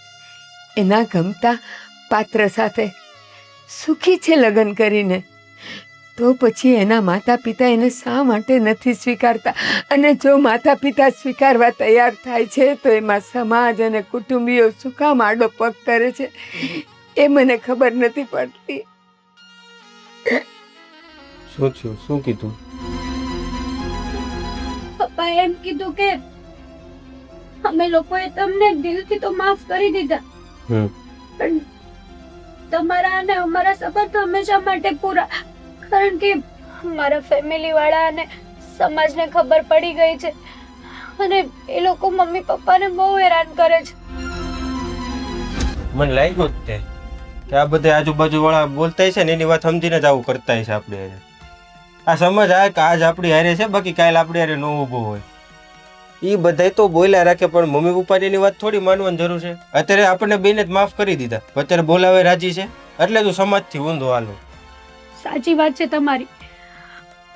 એના ગમતા પાત્ર સાથે સુખી છે લગ્ન કરીને, તો પછી એના માતા પિતા એને શા માટે નથી સ્વીકારતા? અને જો માતા પિતા સ્વીકારવા તૈયાર થાય છે તો એમાં સમાજ અને કુટુંબીઓ શું કામ આડો પગ કરે છે એ મને ખબર નથી પડતી. શું થયું, શું કીધું? પપ્પા એમ કીધું કે અમે લોકોએ તમને દિલથી તો માફ કરી દીધા, પણ તમારા અને અમારા સંબંધ હંમેશા માટે પૂરા. કારણ કે મારા ફેમિલી વાળા અને સમાજને ખબર પડી ગઈ છે અને એ લોકો મમ્મી પપ્પાને બહુ હેરાન કરે છે. મને લાગ્યું જ તે કે આ બધા આજુબાજુ વાળા બોલતા છે ને એની વાત સમજીને જ આવું કરતા છે. આપણે હારે આ સમજ આ કે આજ આપણી હારે છે, બાકી કાલે આપણી હારે ન ઊભો હોય. એ બધાય તો બોલ્યા રાખે, પણ મમ્મી પપ્પાની એની વાત થોડી માનવાની જરૂર છે. અત્યારે આપણને બેને જ માફ કરી દીધા, અત્યારે બોલાવે રાજી છે એટલે તું સમાજથી ઊંધો હાલો. સાચી વાત છે તમારી.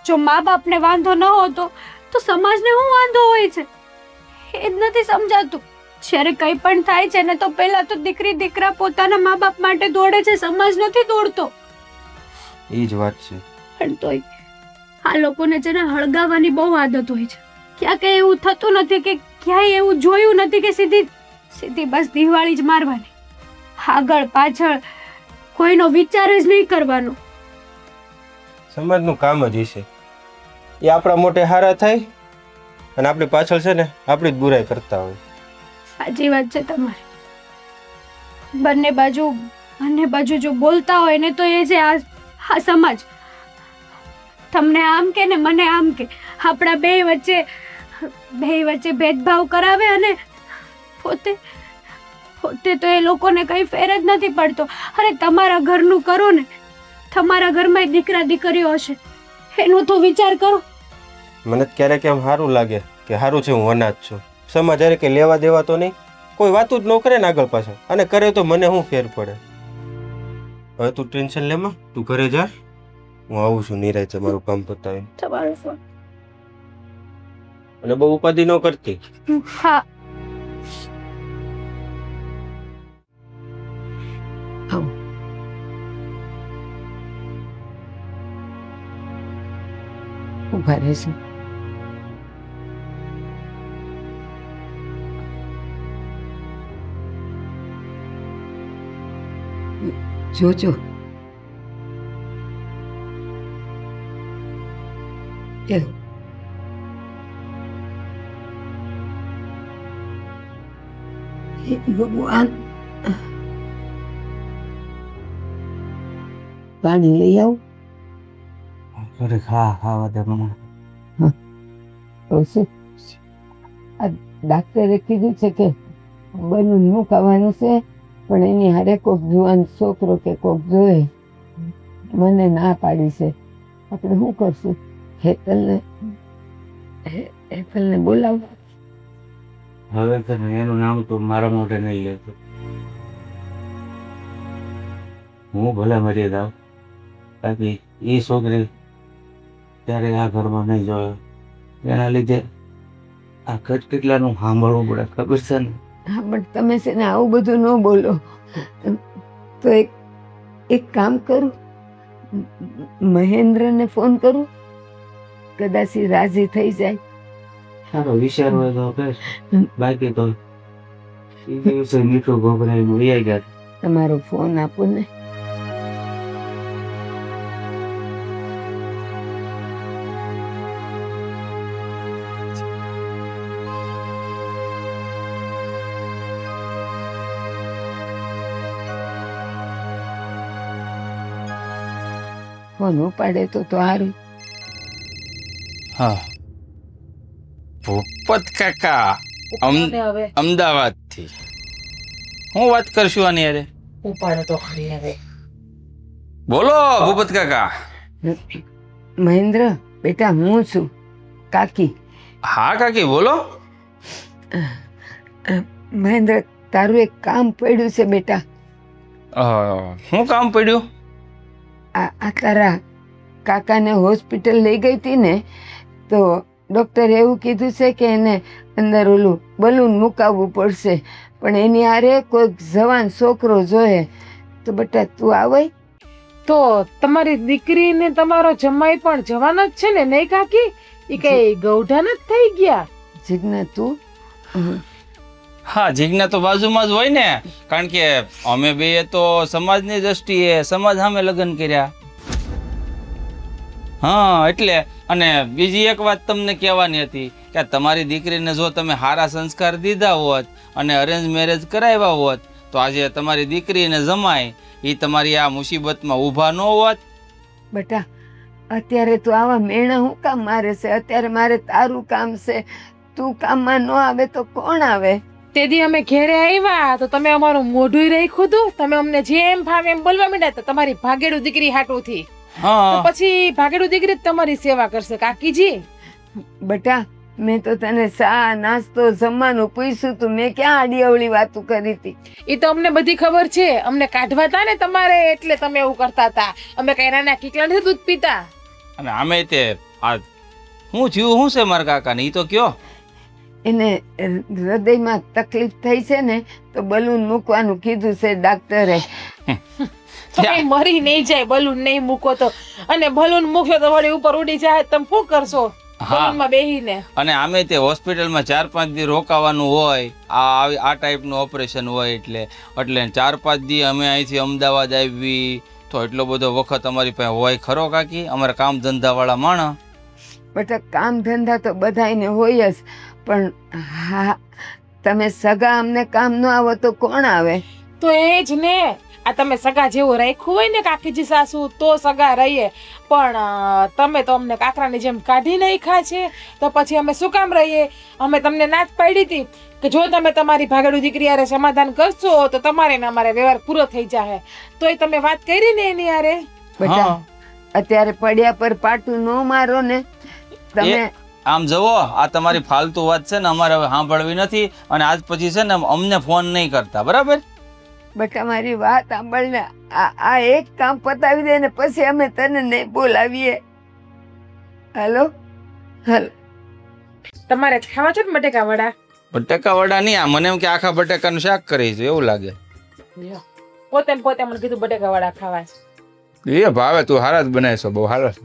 જો મા બાપને વાંધો ન હોતો તો સમાજને શું વાંધો હોય છે એ જ નથી સમજાતું. જ્યારે કંઈ પણ થાય છે ને તો પહેલા તો દીકરી દીકરા પોતાના મા બાપ માટે દોડે છે, સમાજ નથી દોડતો. એ જ વાત છે. પણ તોય આ લોકોને છે ને હળગાવવાની બહુ આદત હોય છે. ક્યાંક એવું થતું નથી કે ક્યાંય એવું જોયું નથી કે સીધી સીધી બસ દિવાળી જ મારવાની, આગળ પાછળ કોઈનો વિચાર જ નહીં કરવાનો. સમાજનું કામ જ છે એ આપણા મોટે હારા થાય અને આપણી પાછળ છે ને આપણી જ બુરાઈ કરતા હોય. સાચી વાત છે તમારી. બંને બાજુ જો બોલતા હોય ને તો એ છે આ સમાજ. તમને આમ કે ને મને આમ કે, આપણા બે વચ્ચે ભેદભાવ કરાવે અને પોતે પોતે તો એ લોકોને કંઈ ફેર જ નથી પડતો. અરે તમારા ઘરનું કરો ને, તમારા ઘરમાં દીકરા દીકરીઓ હશે, એનું તો વિચાર કરો. મને તો ક્યારેક એમ સારું લાગે કે સારું છે હું અનાજ છું. સમાજ અરે કે લેવા દેવા તો નહીં, કોઈ વાતું જ ન કરે ને આગળ પાછળ, અને કરે તો મને શું ફેર પડે. હવે તું ટેન્શન લેમાં, તું ઘરે જા, હું આવું છું નિરાંતે મારું કામ પતાવીને. તમારો ફોન. અને બહુ ઉપાધિ ન કરતી. હા. ઊભા રહેશું. જોજો ચાલો. હે ભગવાન, પાણી લઈ આવું. અરે ખાવા દે મને. શું આ ડાક્ટરે કીધું છે કે બનવું મુકાવાનું છે, પણ એની હારે કોક જુવાન છોકરો કે કોક જોયે. મને ના પાડી છે. આપણે શું કરશું? હેતલને બોલાવ. હવે તને એનું નામ તો મારા મોઢે નહીં લેતો. હું ભલે મરી જાઉં, બાકી એ છોકરી ત્યારે આ ઘરમાં નહીં જોયો. એના લીધે આ કેટલાનું સાંભળવું પડે, ખબર છે ને? હા, પણ તમે છે ને આવું બધું ન બોલો. તો એક કામ કરું, મહેન્દ્રને ફોન કરું, કદાચ ઈ રાજી થઈ જાય. સારો વિચાર હોય તો કહેશ, બાકી તો એ દિવસે મીઠું ગોગરાઈને વૈયા ગયા. તમારો ફોન આપો ને. ફોન ઉપાડે તો સારું. હા, ભૂપત કાકા હવે અમદાવાદથી. હું વાત કરશું આની યારે? ઉપાડો તો ખરી હવે. બોલો ભૂપત કાકા. મહેન્દ્ર બેટા, હું છું કાકી. હા કાકી બોલો. મહેન્દ્ર, તારું એક કામ પડ્યું છે બેટા. શું કામ પડ્યું? આ તારા કાકાને હોસ્પિટલ લઈ ગઈ હતી ને, તો ડૉક્ટરે એવું કીધું છે કે એને અંદર ઓલું બલૂન મુકાવવું પડશે, પણ એની હારે કોઈક જવાન છોકરો જોઈએ. તો બેટા તું આવે. તો તમારી દીકરી ને તમારો જમાઈ પણ જવાનો જ છે ને, નહીં કાકી? એ કઈ ગૌઢા જ થઈ ગયા? જીજ્ઞા તું. હા, જીજ્ઞા તો બાજુમાં જ હોય ને, કારણ કે અમે બે તો સમાજની દ્રષ્ટિએ સમાજ સામે લગ્ન કર્યા. હા, એટલે અને બીજી એક વાત તમને કહેવાની હતી કે તમારી દીકરીને જો તમે સારા સંસ્કાર દીધા હોત અને અરેન્જ મેરેજ કરાવ્યા હોત તો આજે તમારી દીકરીને જમાય એ તમારી આ મુસીબતમાં ઊભા ન હોત. બેટા, અત્યારે તું આવા મેણા હું કામ મારે છે? અત્યારે મારે તારું કામ છે. તું કામમાં ન આવે તો કોણ આવે? તે દી અમે ઘેરે આવ્યા તો તમે અમારું મોઢું રાખ્યું હતું, તમે અમને જેમ ફાવે એમ બોલવા માંડ્યા હતા તમારી ભાગેડું દીકરી હાટુથી. હા, પછી ભાગેડું દીકરી જ તમારી સેવા કરશે કાકીજી. બેટા, મેં તો તને ચા નાસ્તો જમવાનું પૂછ્યું તું, મેં ક્યાં આડી અવળી વાતું કરી હતી? એ તો અમને બધી ખબર છે, અમને કાઢવા હતા ને તમારે એટલે તમે એવું કરતા હતા. અમે કઈ નાના કીકલા નથી દૂધ પીતા. અને આમે તે આ હું જીવ શું છે મારા કાકાને એ તો કયો. એને હૃદયમાં તકલીફ થઈ છે ને, તો બલૂન મૂકવાનું કીધું છે ડાક્ટરે. તો કઈ મરી નહીં જાય બલૂન નહીં મૂકો તો, અને બલૂન મૂક્યો તો વળી ઉપર ઉડી જાય, તમે શું કરશો બલૂનમાં બેહીને? અને આમે તે હોસ્પિટલમાં 4-5 દી રોકાવાનું હોય, આ ટાઈપનું ઓપરેશન હોય, એટલે 4-5 દી અમે અહીંથી અમદાવાદ આવી તો એટલો બધો વખત અમારી પાસે હોય ખરો કાકી? અમારા કામ ધંધાવાળા માણસ. બેટા, કામ ધંધા તો બધાયને હોય જ, પણ હા, તમે સગા અમને કામ ન આવો તો કોણ આવે? તો એ જ ને, આ તમે સગા જેવું રાખ્યું હોય ને કાકીજી સાસુ તો સગા રહીએ, પણ તમે તો અમને કાકરાની જેમ કાઢી નાખ્યા છે, તો પછી અમે શું કામ રહીએ? અમે તમને ના જ પાડી હતી કે જો તમે તમારી ભાગેડું દીકરી હારે સમાધાન કરશો તો તમારે ને અમારે વ્યવહાર પૂરો થઈ જાય. તોય તમે વાત કરી ને એની હારે. બેટા અત્યારે પડ્યા પર પાટું ન મારો ને તમે. આમ જુઓ, આ તમારી ફાલતુ વાત છે ને અમારે હવે સાંભળવી નથી, અને આજ પછી છે ને અમને ફોન નહીં કરતા, બરાબર? બેટા મારી વાત સાંભળ ને, આ એક કામ પતાવી દે ને પછી અમે તને નહીં બોલાવીએ. હાલો હાલો. તમારે જ ખાવા છે ને બટેકા વડા? બટેકા વડા નહીં, આ મને એમ કે આખા બટેકાનું શાક કરી છે એવું લાગે. પોતે ને પોતે મને કીધું બટેકા વડા ખાવા છે. એ ભાવે, તું હારા જ બનાવીશો, બહુ હારા છે.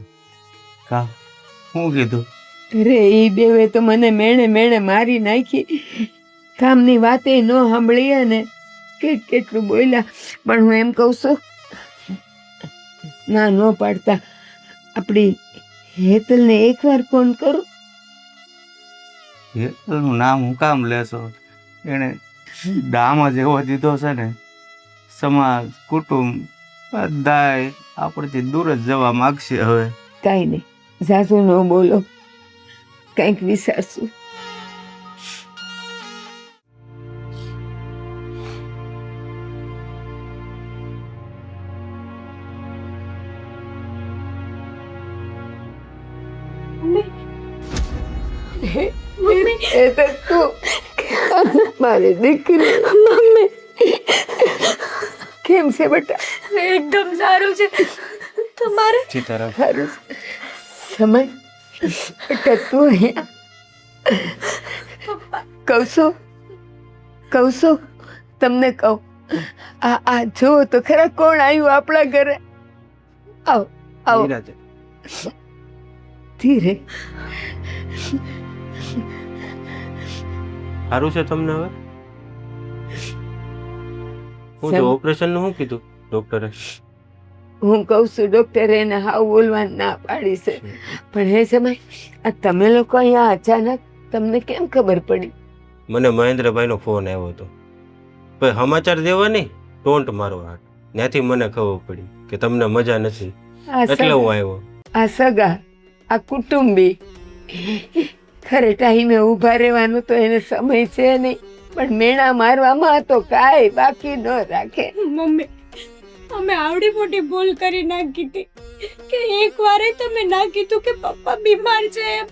કા શું કીધું? અરે એ બેવે તો મને મેણે મેણે મારી નાખી. કામની વાતે ન સાંભળીએ ને કેટલું બોલ્યા. પણ હું એમ કહું છું, ના ન પાડતા આપણી હેતલને એકવાર ફોન કરું. હેતલનું નામ હું કામ લેશો? એણે દામ જ એવો દીધો છે ને, સમાજ કુટુંબ બધાય આપણથી દૂર જ જવા માગશે. હવે કાંઈ નહીં, સાસુ ન બોલો, કંઈક વિચારશું. એ તો તું મારી દીકરી. મમ્મી કેમ છે બેટા? એકદમ સારું છે. તમારે સીતારામ. સારું સમય બેટા તું અહીંયા કહું છું તમને કહું. આ જો તો ખરા કોણ આવ્યું આપણા ઘરે. આવો આવો ધીરે. સારું છે તમને હવે? હું તો ઓપરેશન નું શું કીધું ડોક્ટરે? હું કહું છું ડોક્ટરે એને હાવ બોલવાની ના પાડી છે. પણ હે સમય, આ તમે લોકો અહીંયા અચાનક તમને કેમ ખબર પડી? મને મહેન્દ્રભાઈનો ફોન આવ્યો હતો, ભાઈ સમાચાર દેવા નહીં, ટોન્ટ મારો હાથ. ત્યાંથી મને ખબર પડી કે તમને મજા નથી, એટલે હું આવ્યો. આ સગા, આ કુટુંબી, ખરે ટાઈમે ઊભા રહેવાનું તો એને સમય છે નહીં, પણ મેણા મારવામાં તો કાંઈ બાકી ન રાખે. મમ્મી અમે આવડી મોટી ભૂલ કરી નાખી હતી કે એક વારે તમે ના કીધું કે પપ્પા બીમાર છે એમ.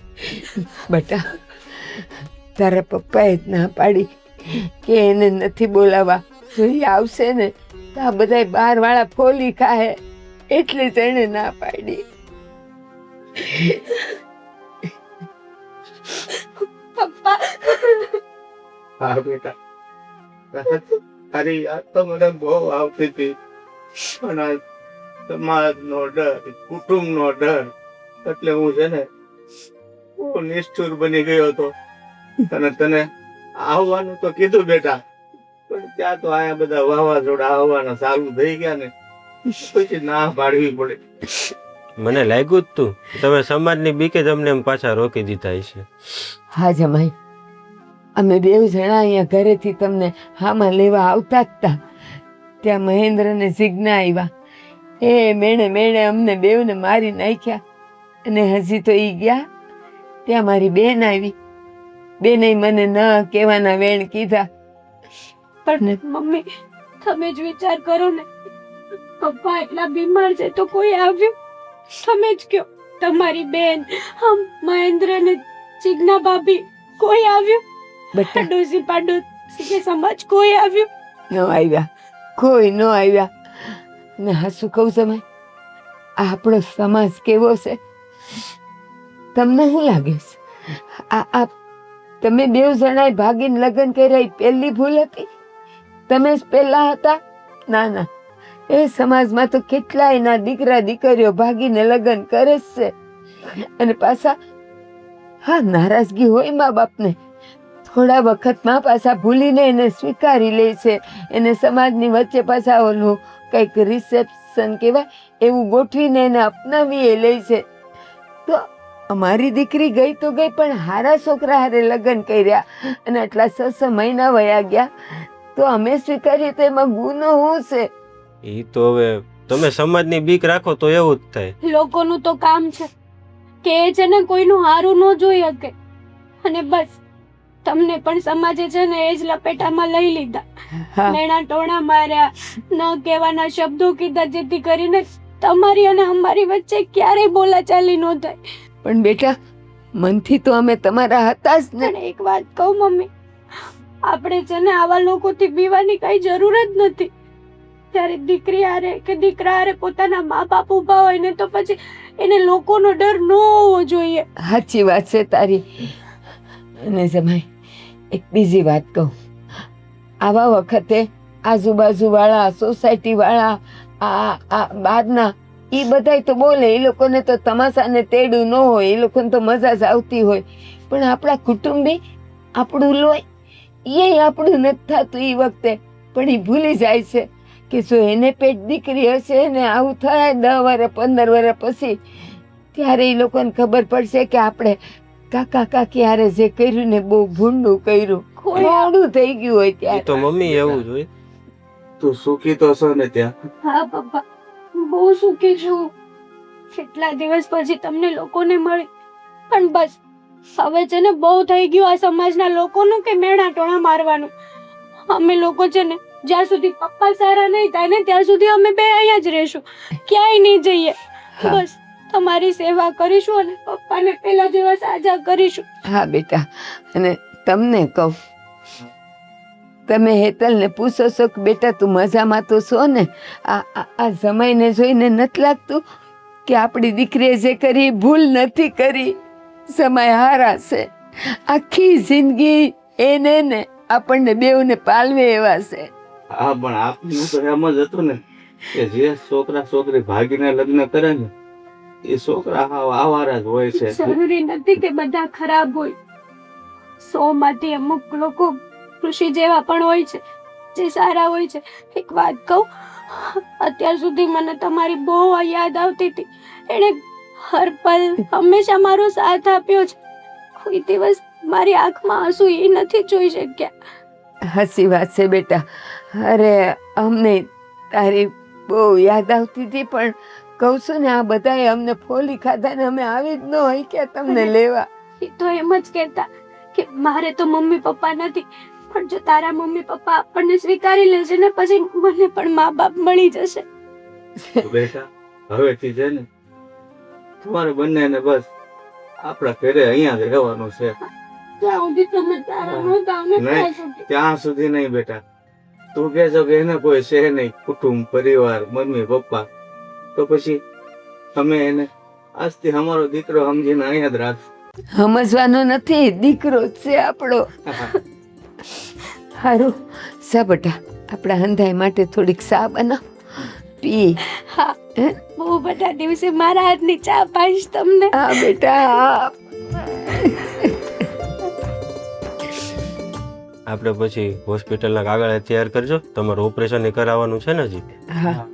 બેટા તારા પપ્પાએ જ ના પાડી કે એને નથી બોલાવા. જો એ આવશે ને તો આ બધા બાર વાળા ફોલી ખાહે, એટલે જ એને ના પાડી. પપ્પા હા બેટા, તારી યાદ તો મને બહુ આવતી હતી, પણ આ સમાજનો ડર, કુટુંબનો ડર, એટલે હું છે ને બહુ નિષ્ઠુર બની ગયો હતો. તને આવવાનું તો કીધું બેટા, પણ ત્યાં તો આયા બધા વાવાઝોડા આવવાના ચાલુ થઈ ગયા ને, પછી ના પાડવી પડે. મને લાગ્યું જ તું તમે સમાજની બીકે તમને એમ પાછા રોકી દીધા હશે. હા જમાઈ, અમે બેવ જણા અહીંયા ઘરેથી તમને હામાં લેવા આવતા જ હતા. ત્યાં મહેન્દ્ર ને જીજ્ઞા આવ્યા. એ મેણે મેણે અમને બેવને મારી નાખ્યા. અને હજી તો ઈ ગયા ત્યાં મારી બેન આવી. બેને મને ન કહેવાના વેણ કીધા. પણ મમ્મી તમે જ વિચાર કરો ને, પપ્પા એટલા બીમાર છે તો કોઈ આવ્યું? તમે જ કયો, તમારી બેન, મહેન્દ્ર ને જીજ્ઞા ભાભી, કોઈ આવ્યું? બેટા ડોસી પાડોશી કે સમાજ કોઈ આવ્યું? ન આવ્યા, કોઈ ન આવ્યા. ને હાસુ કહું સમય, આ આપણો સમાજ કેવો છે તમને શું લાગે છે? આ તમે બેવ જણાએ ભાગીને લગ્ન કર્યા એ પહેલી ભૂલ હતી? તમે જ પહેલા હતા? ના ના, એ સમાજમાં તો કેટલાય ના દીકરા દીકરીઓ ભાગીને લગ્ન કરે જ છે. અને પાછા હા નારાજગી હોય મા બાપને, થોડા વખતમાં પાછા ભૂલીને એને સ્વીકારી લે છે. એને સમાજની વચ્ચે પાછા ઓલું કંઈક રિસેપ્શન કહેવાય એવું ગોઠવીને એને અપનાવી લે છે. તો અમારી દીકરી ગઈ તો ગઈ, પણ હારા છોકરા હારે લગ્ન કર્યા અને આટલા 6 મહિના વયા ગયા, તો અમે સ્વીકારીએ તો એમાં ગુનો શું છે? એ તો હવે તમે સમાજની બીક રાખો તો એવું જ થાય. લોકોનું તો કામ છે કે એ છે ને કોઈનું હારું ન જોઈ શકે, અને બસ તમને પણ સમાજે છે ને એ જ લપેટામાં લઈ લીધા. હા મેણા ટોણા માર્યા, ન કહેવાના શબ્દો કીધા, જેથી કરીને તમારી અને અમારી વચ્ચે ક્યારેય બોલાચાલી ન થાય. પણ બેટા મનથી તો અમે તમારા હતા જ ને. અને એક વાત કહું મમ્મી, આપણે છે ને આવા લોકોથી બીવાની કઈ જરૂર જ નથી. ત્યારે દીકરી હારે કે દીકરા હારે પોતાના મા બાપ ઊભા હોય ને તો પછી એને લોકોનો ડર ન હોવો જોઈએ. સાચી વાત છે તારી. અને જમાઈ એક બીજી વાત કહું, આવા વખતે આજુબાજુવાળા સોસાયટીવાળા આ બહારના એ બધાય તો બોલે, એ લોકોને તો તમાશાને તેડું ન હોય, એ લોકોને તો મજા જ આવતી હોય, પણ આપણા કુટુંબી આપણું લોહી એ આપણું નથી થતું એ વખતે. પણ એ ભૂલી જાય છે કે જો એને પેટ દીકરી હશે ને આવું થાય 10 વર્ષ 15 વર્ષ પછી, ત્યારે એ લોકોને ખબર પડશે કે આપણે કાકા કાકી હારે જે કર્યું ને બહુ ભૂંડું કર્યું, મોડું થઈ ગયું હોય એ ત્યારે. તો મમ્મી એવું જ હોય. તું સુખી તો છો ને ત્યાં? હા પપ્પા, બહુ સુખી છું. કેટલા દિવસ પછી તમને લોકોને મળી, પણ બસ હવે છે ને બહુ થઈ ગયું આ સમાજના લોકોનું કે મેણા ટોણા મારવાનું. અમે લોકો છે ને જ્યાં સુધી પપ્પા સારા નહીં થાય ને ત્યાં સુધી અમે બે અહીંયા જ રહેશું, ક્યાંય નહીં જઈએ. હા. બસ તમારી સેવા કરીશું અને પપ્પાને પેલા જેવા સાજા કરીશું. હા બેટા, અને તમને કહું, તમે હેતલને પૂછો છો કે બેટા તું મજામાં તો છો ને? આ જમાઈને જોઈને નથી લાગતું કે આપણી દીકરીએ જે કરી એ ભૂલ નથી કરી? સમય હારા છે, આખી જિંદગી એને ને આપણને બેઉને પાલવે એવા છે. હા પણ આપનું તો એમ જ હતું ને કે જે છોકરા છોકરી ભાગીને લગ્ન કરે ને એ છોકરા હાવ આવારા જ હોય છે. જરૂરી નથી કે બધા ખરાબ હોય. 100 માંથી અમુક લોકો ઋષિ જેવા પણ હોય છે જે સારા હોય છે. એક વાત કહું, અત્યાર સુધી મને તમારી બહુ યાદ આવતી હતી. એણે હર પલ હંમેશા મારો સાથ આપ્યો છે. કોઈ દિવસ મારી આંખમાં આંસુ એ નથી જોઈ શક્યા. હસી વાત છે બેટા. અરે અમને તારી બહુ યાદ આવતી હતી, પણ કહું છું ને આ બધાએ અમને ફોલી ખાધા ને અમે આવી જ ન હોય કે તમને લેવા. એ તો એમ જ કહેતા કે મારે તો મમ્મી પપ્પા નથી, પણ જો તારા મમ્મી પપ્પા આપણને સ્વીકારી લેશે ને પછી મને પણ મા બાપ મળી જશે. તો બેટા હવેથી છે ને તમારે બંનેને બસ આપણા ઘરે અહીંયા જ રહેવાનું છે. ત્યાં સુધી તમે તારા મોટા ને નહીં. ત્યાં સુધી. ત્યાં સુધી નહીં બેટા. તું કહે છો કે એને કોઈ છે નહીં, કુટુંબ પરિવાર મમ્મી પપ્પા, તો પછી અમે એને આજથી અમારો દીકરો સમજીને અહીંયા જ રાખશું. સમજવાનો નથી, દીકરો જ છે આપણો. સારું સા બેટા, આપણા હંધાઈ માટે થોડીક ચા બનાવ, પી. હા, બહુ બધા દિવસે મારા હાથની ચા પાઈશ તમને. હા બેટા હા. આપણે પછી હોસ્પિટલના કાગળ તૈયાર કરજો, તમારું ઓપરેશન કરાવવાનું છે ને હજી. હા